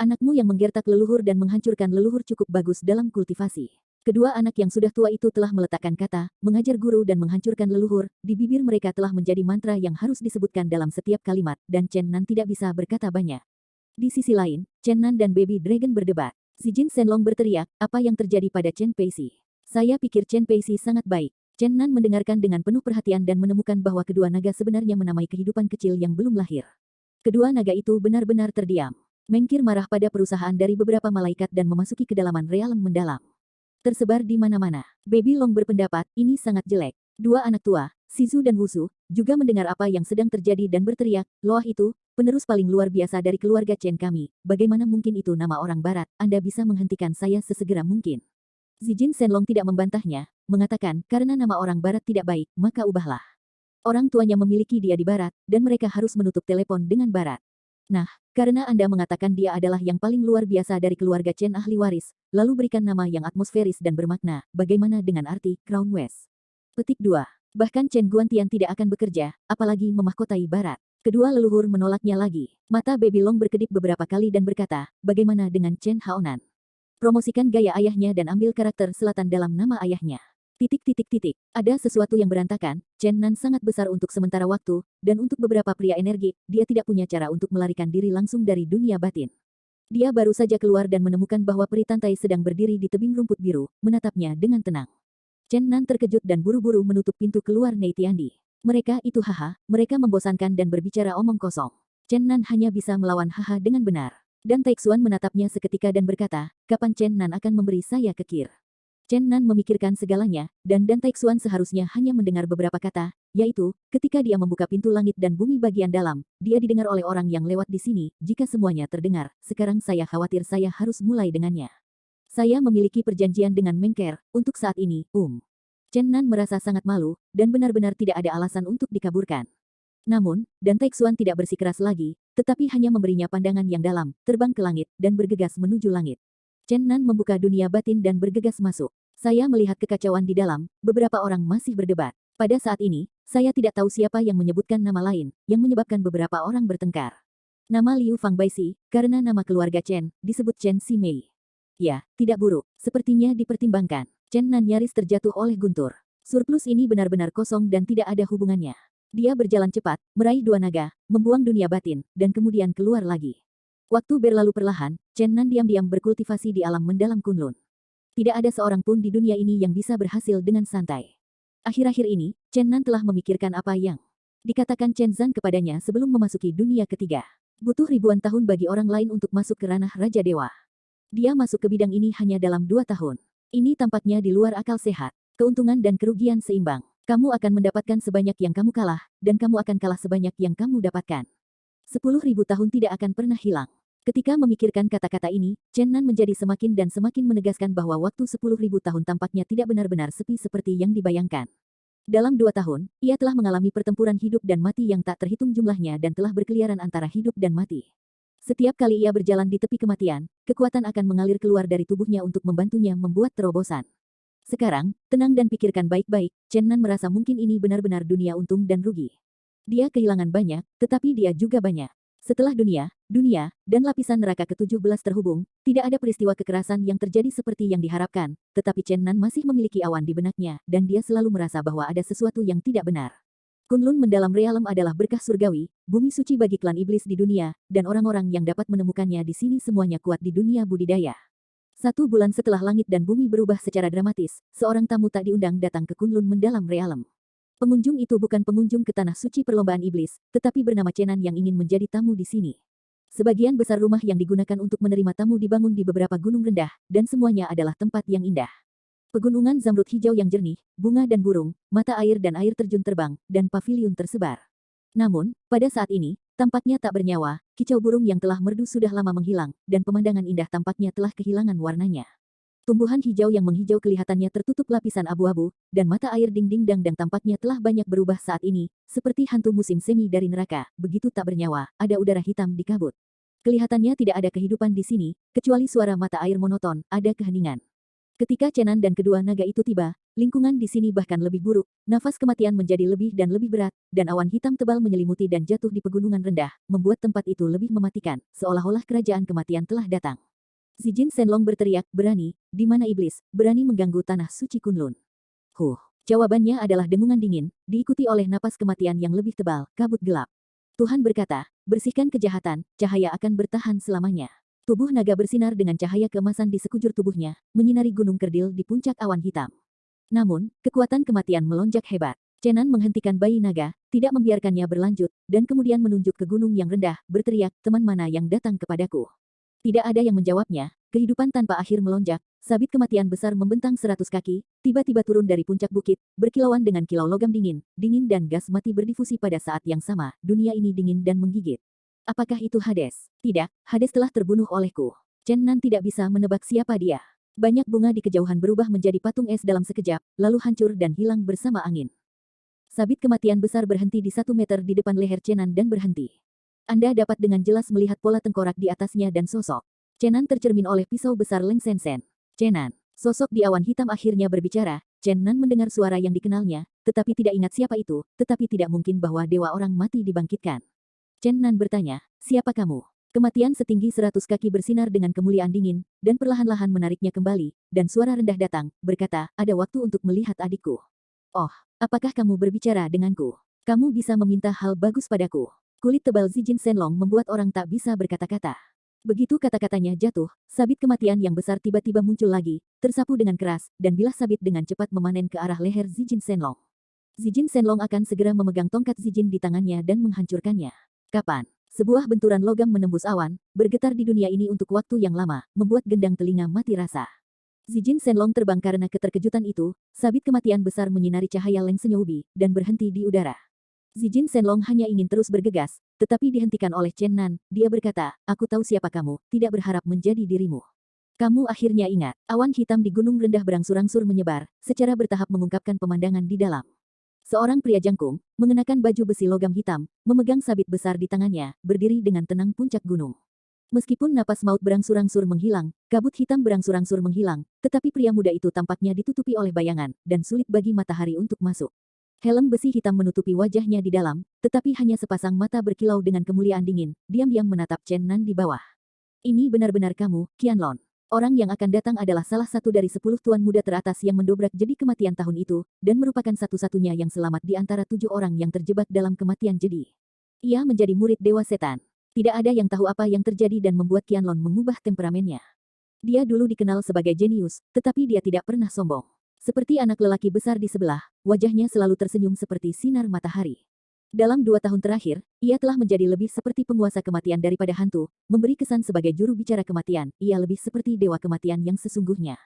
Anakmu yang menggertak leluhur dan menghancurkan leluhur cukup bagus dalam kultivasi. Kedua anak yang sudah tua itu telah meletakkan kata, mengajar guru dan menghancurkan leluhur, di bibir mereka telah menjadi mantra yang harus disebutkan dalam setiap kalimat, dan Chen Nan tidak bisa berkata banyak. Di sisi lain, Chen Nan dan Baby Dragon berdebat. Si Jin Shenlong berteriak, apa yang terjadi pada Chen Peixi? Saya pikir Chen Peixi sangat baik. Chen Nan mendengarkan dengan penuh perhatian dan menemukan bahwa kedua naga sebenarnya menamai kehidupan kecil yang belum lahir. Kedua naga itu benar-benar terdiam. Mengkir marah pada perusahaan dari beberapa malaikat dan memasuki kedalaman realem mendalam. Tersebar di mana-mana. Baby Long berpendapat, ini sangat jelek. Dua anak tua, Shizu dan Wusu, juga mendengar apa yang sedang terjadi dan berteriak, loah itu, penerus paling luar biasa dari keluarga Chen kami. Bagaimana mungkin itu nama orang barat, Anda bisa menghentikan saya sesegera mungkin. Zijin Shenlong tidak membantahnya, mengatakan, karena nama orang barat tidak baik, maka ubahlah. Orang tuanya memiliki dia di barat, dan mereka harus menutup telepon dengan barat. Nah, karena Anda mengatakan dia adalah yang paling luar biasa dari keluarga Chen ahli waris, lalu berikan nama yang atmosferis dan bermakna, bagaimana dengan arti Crown West? Petik 2. Bahkan Chen Guantian tidak akan bekerja, apalagi memahkotai barat. Kedua leluhur menolaknya lagi. Mata Baby Long berkedip beberapa kali dan berkata, bagaimana dengan Chen Haonan? Promosikan gaya ayahnya dan ambil karakter selatan dalam nama ayahnya. Ada sesuatu yang berantakan, Chen Nan sangat besar untuk sementara waktu, dan untuk beberapa pria energik, dia tidak punya cara untuk melarikan diri langsung dari dunia batin. Dia baru saja keluar dan menemukan bahwa peri Tantai sedang berdiri di tebing rumput biru, menatapnya dengan tenang. Chen Nan terkejut dan buru-buru menutup pintu keluar Nei Tiandi. Mereka itu haha, mereka membosankan dan berbicara omong kosong. Chen Nan hanya bisa melawan haha dengan benar. Dan Taixuan menatapnya seketika dan berkata, kapan Chen Nan akan memberi saya kekir? Chen Nan memikirkan segalanya, dan Taixuan seharusnya hanya mendengar beberapa kata, yaitu, ketika dia membuka pintu langit dan bumi bagian dalam, dia didengar oleh orang yang lewat di sini, jika semuanya terdengar, sekarang saya khawatir saya harus mulai dengannya. Saya memiliki perjanjian dengan Mengker, untuk saat ini, Chen Nan merasa sangat malu, dan benar-benar tidak ada alasan untuk dikaburkan. Namun, Taixuan tidak bersikeras lagi, tetapi hanya memberinya pandangan yang dalam, terbang ke langit, dan bergegas menuju langit. Chen Nan membuka dunia batin dan bergegas masuk. Saya melihat kekacauan di dalam, beberapa orang masih berdebat. Pada saat ini, saya tidak tahu siapa yang menyebutkan nama lain, yang menyebabkan beberapa orang bertengkar. Nama Liu Fang Baixi, karena nama keluarga Chen, disebut Chen Si Mei. Ya, tidak buruk, sepertinya dipertimbangkan. Chen Nan nyaris terjatuh oleh guntur. Surplus ini benar-benar kosong dan tidak ada hubungannya. Dia berjalan cepat, meraih dua naga, membuang dunia batin, dan kemudian keluar lagi. Waktu berlalu perlahan, Chen Nan diam-diam berkultivasi di alam mendalam Kunlun. Tidak ada seorang pun di dunia ini yang bisa berhasil dengan santai. Akhir-akhir ini, Chen Nan telah memikirkan apa yang dikatakan Chen Zan kepadanya sebelum memasuki dunia ketiga. Butuh ribuan tahun bagi orang lain untuk masuk ke ranah Raja Dewa. Dia masuk ke bidang ini hanya dalam 2 tahun. Ini tampaknya di luar akal sehat. Keuntungan dan kerugian seimbang. Kamu akan mendapatkan sebanyak yang kamu kalah, dan kamu akan kalah sebanyak yang kamu dapatkan. 10.000 tahun tidak akan pernah hilang. Ketika memikirkan kata-kata ini, Chen Nan menjadi semakin dan semakin menegaskan bahwa waktu 10.000 tahun tampaknya tidak benar-benar sepi seperti yang dibayangkan. Dalam 2 tahun, ia telah mengalami pertempuran hidup dan mati yang tak terhitung jumlahnya dan telah berkeliaran antara hidup dan mati. Setiap kali ia berjalan di tepi kematian, kekuatan akan mengalir keluar dari tubuhnya untuk membantunya membuat terobosan. Sekarang, tenang dan pikirkan baik-baik, Chen Nan merasa mungkin ini benar-benar dunia untung dan rugi. Dia kehilangan banyak, tetapi dia juga banyak. Setelah dunia, dan lapisan neraka ke-17 terhubung, tidak ada peristiwa kekerasan yang terjadi seperti yang diharapkan, tetapi Chen Nan masih memiliki awan di benaknya, dan dia selalu merasa bahwa ada sesuatu yang tidak benar. Kunlun mendalam realem adalah berkah surgawi, bumi suci bagi klan iblis di dunia, dan orang-orang yang dapat menemukannya di sini semuanya kuat di dunia budidaya. 1 bulan setelah langit dan bumi berubah secara dramatis, seorang tamu tak diundang datang ke Kunlun mendalam realem. Pengunjung itu bukan pengunjung ke tanah suci perlombaan iblis, tetapi bernama Chenan yang ingin menjadi tamu di sini. Sebagian besar rumah yang digunakan untuk menerima tamu dibangun di beberapa gunung rendah, dan semuanya adalah tempat yang indah. Pegunungan zamrud hijau yang jernih, bunga dan burung, mata air dan air terjun terbang, dan paviliun tersebar. Namun, pada saat ini, tampaknya tak bernyawa, kicau burung yang telah merdu sudah lama menghilang, dan pemandangan indah tampaknya telah kehilangan warnanya. Tumbuhan hijau yang menghijau kelihatannya tertutup lapisan abu-abu, dan mata air ding-ding-dang tampaknya telah banyak berubah saat ini, seperti hantu musim semi dari neraka, begitu tak bernyawa, ada udara hitam di kabut. Kelihatannya tidak ada kehidupan di sini, kecuali suara mata air monoton, ada keheningan. Ketika Chenan dan kedua naga itu tiba, lingkungan di sini bahkan lebih buruk, nafas kematian menjadi lebih dan lebih berat, dan awan hitam tebal menyelimuti dan jatuh di pegunungan rendah, membuat tempat itu lebih mematikan, seolah-olah kerajaan kematian telah datang. Zijin Shenlong berteriak, berani, di mana iblis, berani mengganggu tanah suci Kunlun. Jawabannya adalah dengungan dingin, diikuti oleh napas kematian yang lebih tebal, kabut gelap. Tuhan berkata, bersihkan kejahatan, cahaya akan bertahan selamanya. Tubuh naga bersinar dengan cahaya keemasan di sekujur tubuhnya, menyinari gunung kerdil di puncak awan hitam. Namun, kekuatan kematian melonjak hebat. Chenan menghentikan bayi naga, tidak membiarkannya berlanjut, dan kemudian menunjuk ke gunung yang rendah, berteriak, teman mana yang datang kepadaku. Tidak ada yang menjawabnya, kehidupan tanpa akhir melonjak, sabit kematian besar membentang 100 kaki, tiba-tiba turun dari puncak bukit, berkilauan dengan kilau logam dingin dan gas mati berdifusi pada saat yang sama, dunia ini dingin dan menggigit. Apakah itu Hades? Tidak, Hades telah terbunuh olehku. Chenan tidak bisa menebak siapa dia. Banyak bunga di kejauhan berubah menjadi patung es dalam sekejap, lalu hancur dan hilang bersama angin. Sabit kematian besar berhenti di 1 meter di depan leher Chenan dan berhenti. Anda dapat dengan jelas melihat pola tengkorak di atasnya dan sosok. Chenan tercermin oleh pisau besar Leng Sensen. Chenan, sosok di awan hitam akhirnya berbicara. Chenan mendengar suara yang dikenalnya, tetapi tidak ingat siapa itu, tetapi tidak mungkin bahwa dewa orang mati dibangkitkan. Chenan bertanya, siapa kamu? Kematian setinggi 100 kaki bersinar dengan kemuliaan dingin, dan perlahan-lahan menariknya kembali, dan suara rendah datang, berkata, ada waktu untuk melihat adikku. Oh, apakah kamu berbicara denganku? Kamu bisa meminta hal bagus padaku. Kulit tebal Zijin Shenlong membuat orang tak bisa berkata-kata. Begitu kata-katanya jatuh, sabit kematian yang besar tiba-tiba muncul lagi, tersapu dengan keras, dan bilah sabit dengan cepat memanen ke arah leher Zijin Shenlong. Zijin Shenlong akan segera memegang tongkat Zijin di tangannya dan menghancurkannya. Kapan? Sebuah benturan logam menembus awan, bergetar di dunia ini untuk waktu yang lama, membuat gendang telinga mati rasa. Zijin Shenlong terbang karena keterkejutan itu, sabit kematian besar menyinari cahaya Leng Senyoubi, dan berhenti di udara. Zijin Shenlong hanya ingin terus bergegas, tetapi dihentikan oleh Chenan. Dia berkata, aku tahu siapa kamu, tidak berharap menjadi dirimu. Kamu akhirnya ingat, awan hitam di gunung rendah berangsur-angsur menyebar, secara bertahap mengungkapkan pemandangan di dalam. Seorang pria jangkung, mengenakan baju besi logam hitam, memegang sabit besar di tangannya, berdiri dengan tenang puncak gunung. Meskipun napas maut berangsur-angsur menghilang, kabut hitam berangsur-angsur menghilang, tetapi pria muda itu tampaknya ditutupi oleh bayangan, dan sulit bagi matahari untuk masuk. Helm besi hitam menutupi wajahnya di dalam, tetapi hanya sepasang mata berkilau dengan kemuliaan dingin, diam-diam menatap Chenan di bawah. Ini benar-benar kamu, Qianlong. Orang yang akan datang adalah salah satu dari 10 tuan muda teratas yang mendobrak jedi kematian tahun itu, dan merupakan satu-satunya yang selamat di antara 7 orang yang terjebak dalam kematian jedi. Ia menjadi murid Dewa Setan. Tidak ada yang tahu apa yang terjadi dan membuat Qianlong mengubah temperamennya. Dia dulu dikenal sebagai jenius, tetapi dia tidak pernah sombong. Seperti anak lelaki besar di sebelah, wajahnya selalu tersenyum seperti sinar matahari. Dalam 2 tahun terakhir, ia telah menjadi lebih seperti penguasa kematian daripada hantu, memberi kesan sebagai juru bicara kematian, ia lebih seperti dewa kematian yang sesungguhnya.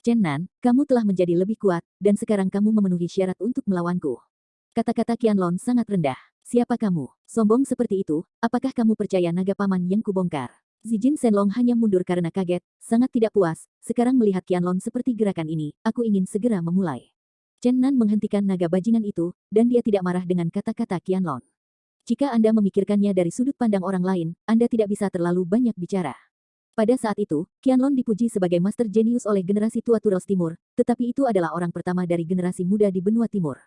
Chenan, kamu telah menjadi lebih kuat, dan sekarang kamu memenuhi syarat untuk melawanku. Kata-kata Qianlong sangat rendah. Siapa kamu? Sombong seperti itu, apakah kamu percaya naga paman yang kubongkar? Zijin Shenlong hanya mundur karena kaget, sangat tidak puas, sekarang melihat Qianlong seperti gerakan ini, aku ingin segera memulai. Chenan menghentikan naga bajingan itu, dan dia tidak marah dengan kata-kata Qianlong. Jika Anda memikirkannya dari sudut pandang orang lain, Anda tidak bisa terlalu banyak bicara. Pada saat itu, Qianlong dipuji sebagai Master Genius oleh generasi tua Turels Timur, tetapi itu adalah orang pertama dari generasi muda di benua timur.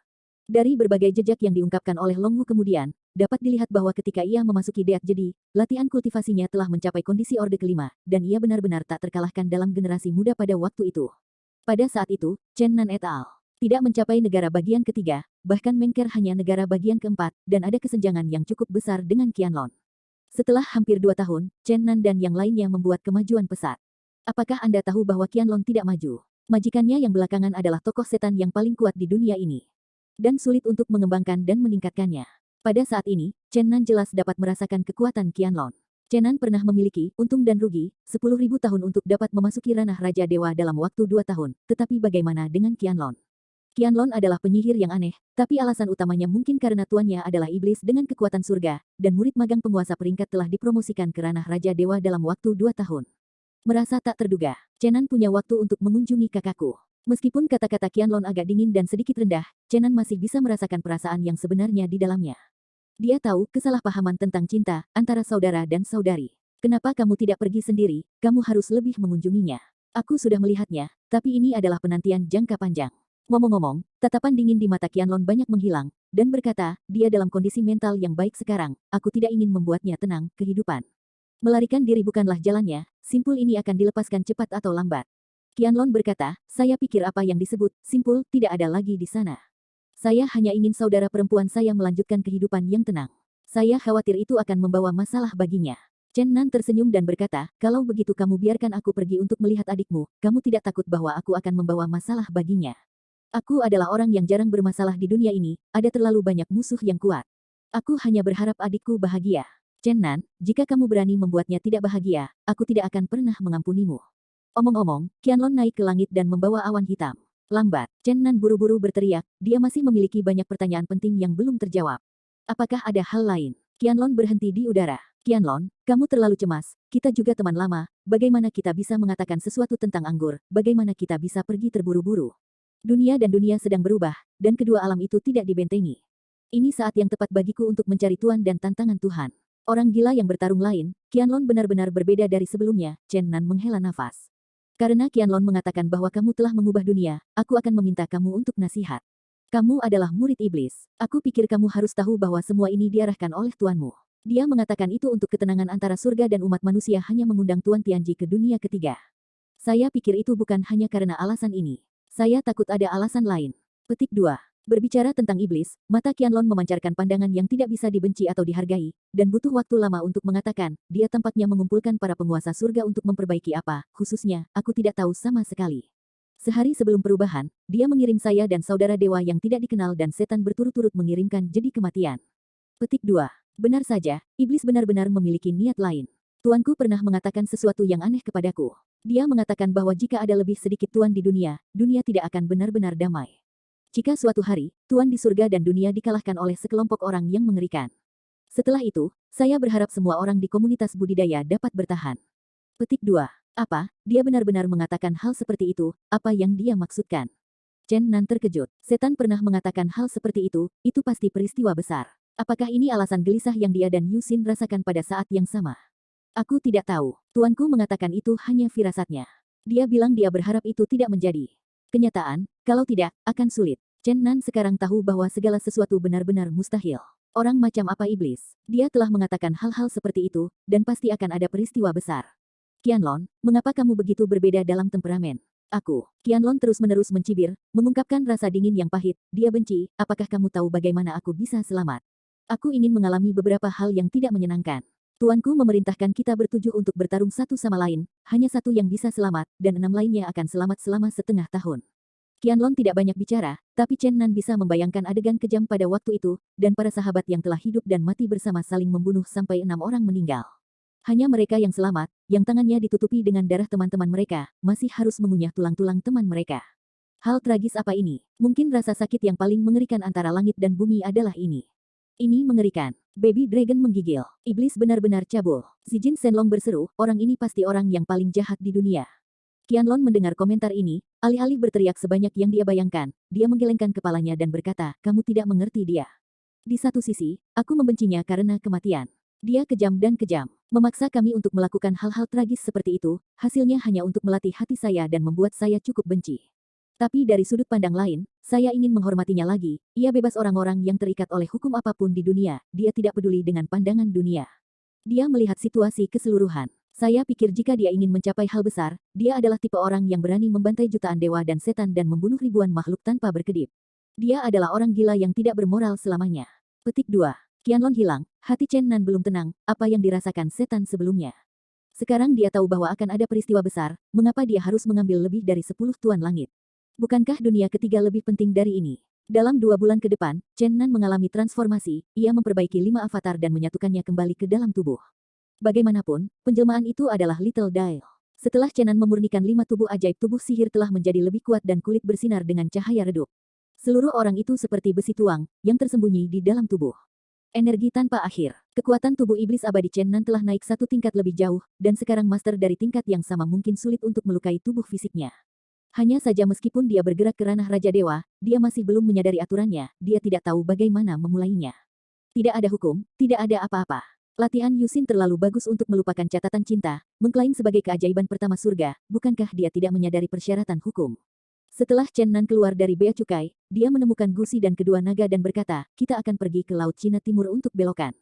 Dari berbagai jejak yang diungkapkan oleh Long Wu kemudian, dapat dilihat bahwa ketika ia memasuki Deat Jedi, latihan kultivasinya telah mencapai kondisi Orde kelima, dan ia benar-benar tak terkalahkan dalam generasi muda pada waktu itu. Pada saat itu, Chenan et al. Tidak mencapai negara bagian ketiga, bahkan Mengker hanya negara bagian keempat, dan ada kesenjangan yang cukup besar dengan Qianlong. Setelah hampir 2 tahun, Chenan dan yang lainnya membuat kemajuan pesat. Apakah Anda tahu bahwa Qianlong tidak maju? Majikannya yang belakangan adalah tokoh setan yang paling kuat di dunia ini. dan sulit untuk mengembangkan dan meningkatkannya. Pada saat ini, Chen Nan jelas dapat merasakan kekuatan Qianlong. Chen Nan pernah memiliki untung dan rugi 10.000 tahun untuk dapat memasuki ranah Raja Dewa dalam waktu 2 tahun, tetapi bagaimana dengan Qianlong? Qianlong adalah penyihir yang aneh, tapi alasan utamanya mungkin karena tuannya adalah iblis dengan kekuatan surga, dan murid magang penguasa peringkat telah dipromosikan ke ranah Raja Dewa dalam waktu 2 tahun. Merasa tak terduga, Chen Nan punya waktu untuk mengunjungi kakakku. Meskipun kata-kata Qianlong agak dingin dan sedikit rendah, Chen Nan masih bisa merasakan perasaan yang sebenarnya di dalamnya. Dia tahu kesalahpahaman tentang cinta antara saudara dan saudari. Kenapa kamu tidak pergi sendiri? Kamu harus lebih mengunjunginya. Aku sudah melihatnya, tapi ini adalah penantian jangka panjang. Ngomong-ngomong, tatapan dingin di mata Qianlong banyak menghilang, dan berkata, dia dalam kondisi mental yang baik sekarang, aku tidak ingin membuatnya tenang, kehidupan. Melarikan diri bukanlah jalannya, simpul ini akan dilepaskan cepat atau lambat. Qianlong berkata, saya pikir apa yang disebut simpul tidak ada lagi di sana. Saya hanya ingin saudara perempuan saya melanjutkan kehidupan yang tenang. Saya khawatir itu akan membawa masalah baginya. Chen Nan tersenyum dan berkata, kalau begitu kamu biarkan aku pergi untuk melihat adikmu, kamu tidak takut bahwa aku akan membawa masalah baginya. Aku adalah orang yang jarang bermasalah di dunia ini, ada terlalu banyak musuh yang kuat. Aku hanya berharap adikku bahagia. Chen Nan, jika kamu berani membuatnya tidak bahagia, aku tidak akan pernah mengampunimu. Omong-omong, Qianlong naik ke langit dan membawa awan hitam. Lambat, Chen Nan buru-buru berteriak, dia masih memiliki banyak pertanyaan penting yang belum terjawab. Apakah ada hal lain? Qianlong berhenti di udara. Qianlong, kamu terlalu cemas, kita juga teman lama, bagaimana kita bisa mengatakan sesuatu tentang anggur, bagaimana kita bisa pergi terburu-buru? Dunia dan dunia sedang berubah, dan kedua alam itu tidak dibentengi. Ini saat yang tepat bagiku untuk mencari Tuhan dan tantangan Tuhan. Orang gila yang bertarung lain, Qianlong benar-benar berbeda dari sebelumnya, Chen Nan menghela nafas. Karena Qianlong mengatakan bahwa kamu telah mengubah dunia, aku akan meminta kamu untuk nasihat. Kamu adalah murid iblis. Aku pikir kamu harus tahu bahwa semua ini diarahkan oleh tuanmu. Dia mengatakan itu untuk ketenangan antara surga dan umat manusia hanya mengundang Tuan Tianji ke dunia ketiga. Saya pikir itu bukan hanya karena alasan ini. Saya takut ada alasan lain. Petik 2. Berbicara tentang iblis, mata Qianlong memancarkan pandangan yang tidak bisa dibenci atau dihargai, dan butuh waktu lama untuk mengatakan, dia tampaknya mengumpulkan para penguasa surga untuk memperbaiki apa, khususnya, aku tidak tahu sama sekali. Sehari sebelum perubahan, dia mengirim saya dan saudara dewa yang tidak dikenal dan setan berturut-turut mengirimkan jedi kematian. Petik 2. Benar saja, iblis benar-benar memiliki niat lain. Tuanku pernah mengatakan sesuatu yang aneh kepadaku. Dia mengatakan bahwa jika ada lebih sedikit tuan di dunia, dunia tidak akan benar-benar damai. Jika suatu hari, Tuan di surga dan dunia dikalahkan oleh sekelompok orang yang mengerikan. Setelah itu, saya berharap semua orang di komunitas budidaya dapat bertahan. Petik 2. Apa, dia benar-benar mengatakan hal seperti itu, apa yang dia maksudkan? Chen Nan terkejut. Setan pernah mengatakan hal seperti itu pasti peristiwa besar. Apakah ini alasan gelisah yang dia dan Yu Xin rasakan pada saat yang sama? Aku tidak tahu. Tuanku mengatakan itu hanya firasatnya. Dia bilang dia berharap itu tidak menjadi kenyataan, kalau tidak, akan sulit. Chen Nan sekarang tahu bahwa segala sesuatu benar-benar mustahil. Orang macam apa iblis? Dia telah mengatakan hal-hal seperti itu, dan pasti akan ada peristiwa besar. Qianlong, mengapa kamu begitu berbeda dalam temperamen? Aku. Qianlong terus-menerus mencibir, mengungkapkan rasa dingin yang pahit. Dia benci, apakah kamu tahu bagaimana aku bisa selamat? Aku ingin mengalami beberapa hal yang tidak menyenangkan. Tuanku memerintahkan kita bertujuh untuk bertarung satu sama lain, hanya satu yang bisa selamat, dan 6 lainnya akan selamat selama setengah tahun. Qianlong tidak banyak bicara, tapi Chen Nan bisa membayangkan adegan kejam pada waktu itu, dan para sahabat yang telah hidup dan mati bersama saling membunuh sampai 6 orang meninggal. Hanya mereka yang selamat, yang tangannya ditutupi dengan darah teman-teman mereka, masih harus mengunyah tulang-tulang teman mereka. Hal tragis apa ini? Mungkin rasa sakit yang paling mengerikan antara langit dan bumi adalah ini. Ini mengerikan. Baby Dragon menggigil. Iblis benar-benar cabul. Zijin Shenlong berseru, orang ini pasti orang yang paling jahat di dunia. Qianlong mendengar komentar ini, alih-alih berteriak sebanyak yang dia bayangkan, dia menggelengkan kepalanya dan berkata, kamu tidak mengerti dia. Di satu sisi, aku membencinya karena kematian. Dia kejam dan kejam. Memaksa kami untuk melakukan hal-hal tragis seperti itu, hasilnya hanya untuk melatih hati saya dan membuat saya cukup benci. Tapi dari sudut pandang lain, saya ingin menghormatinya lagi. Ia bebas orang-orang yang terikat oleh hukum apapun di dunia. Dia tidak peduli dengan pandangan dunia. Dia melihat situasi keseluruhan. Saya pikir jika dia ingin mencapai hal besar, dia adalah tipe orang yang berani membantai jutaan dewa dan setan dan membunuh ribuan makhluk tanpa berkedip. Dia adalah orang gila yang tidak bermoral selamanya. Petik 2. Qianlong hilang. Hati Chen Nan belum tenang. Apa yang dirasakan setan sebelumnya? Sekarang dia tahu bahwa akan ada peristiwa besar. Mengapa dia harus mengambil lebih dari 10 tuan langit? Bukankah dunia ketiga lebih penting dari ini? Dalam 2 bulan ke depan, Chen Nan mengalami transformasi, ia memperbaiki 5 avatar dan menyatukannya kembali ke dalam tubuh. Bagaimanapun, penjelmaan itu adalah Little Dial. Setelah Chen Nan memurnikan 5 tubuh ajaib, tubuh sihir telah menjadi lebih kuat dan kulit bersinar dengan cahaya redup. Seluruh orang itu seperti besi tuang, yang tersembunyi di dalam tubuh. Energi tanpa akhir. Kekuatan tubuh iblis abadi Chen Nan telah naik 1 tingkat lebih jauh, dan sekarang master dari tingkat yang sama mungkin sulit untuk melukai tubuh fisiknya. Hanya saja meskipun dia bergerak ke ranah Raja Dewa, dia masih belum menyadari aturannya, dia tidak tahu bagaimana memulainya. Tidak ada hukum, tidak ada apa-apa. Latihan Yusin terlalu bagus untuk melupakan catatan cinta, mengklaim sebagai keajaiban pertama surga, bukankah dia tidak menyadari persyaratan hukum? Setelah Chen Nan keluar dari bea cukai, dia menemukan Gusi dan kedua naga dan berkata, kita akan pergi ke Laut Cina Timur untuk belokan.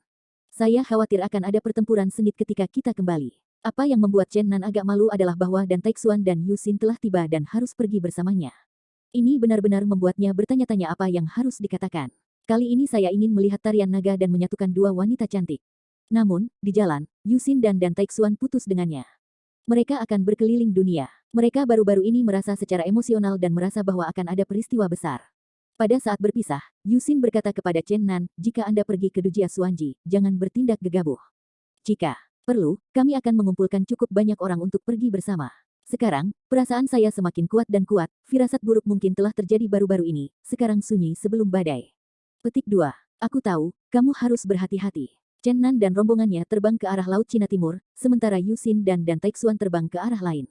Saya khawatir akan ada pertempuran sengit ketika kita kembali. Apa yang membuat Chen Nan agak malu adalah bahwa Dan Taixuan dan Yusin telah tiba dan harus pergi bersamanya. Ini benar-benar membuatnya bertanya-tanya apa yang harus dikatakan. Kali ini saya ingin melihat tarian naga dan menyatukan 2 wanita cantik. Namun, di jalan, Yusin dan Dan Taixuan putus dengannya. Mereka akan berkeliling dunia. Mereka baru-baru ini merasa secara emosional dan merasa bahwa akan ada peristiwa besar. Pada saat berpisah, Yusin berkata kepada Chen Nan, jika Anda pergi ke Dujia Suanji, jangan bertindak gegabah. Jika perlu, kami akan mengumpulkan cukup banyak orang untuk pergi bersama. Sekarang, perasaan saya semakin kuat dan kuat, firasat buruk mungkin telah terjadi baru-baru ini, sekarang sunyi sebelum badai. Petik 2. Aku tahu, kamu harus berhati-hati. Chen Nan dan rombongannya terbang ke arah Laut Cina Timur, sementara Yusin dan Dan Taixuan terbang ke arah lain.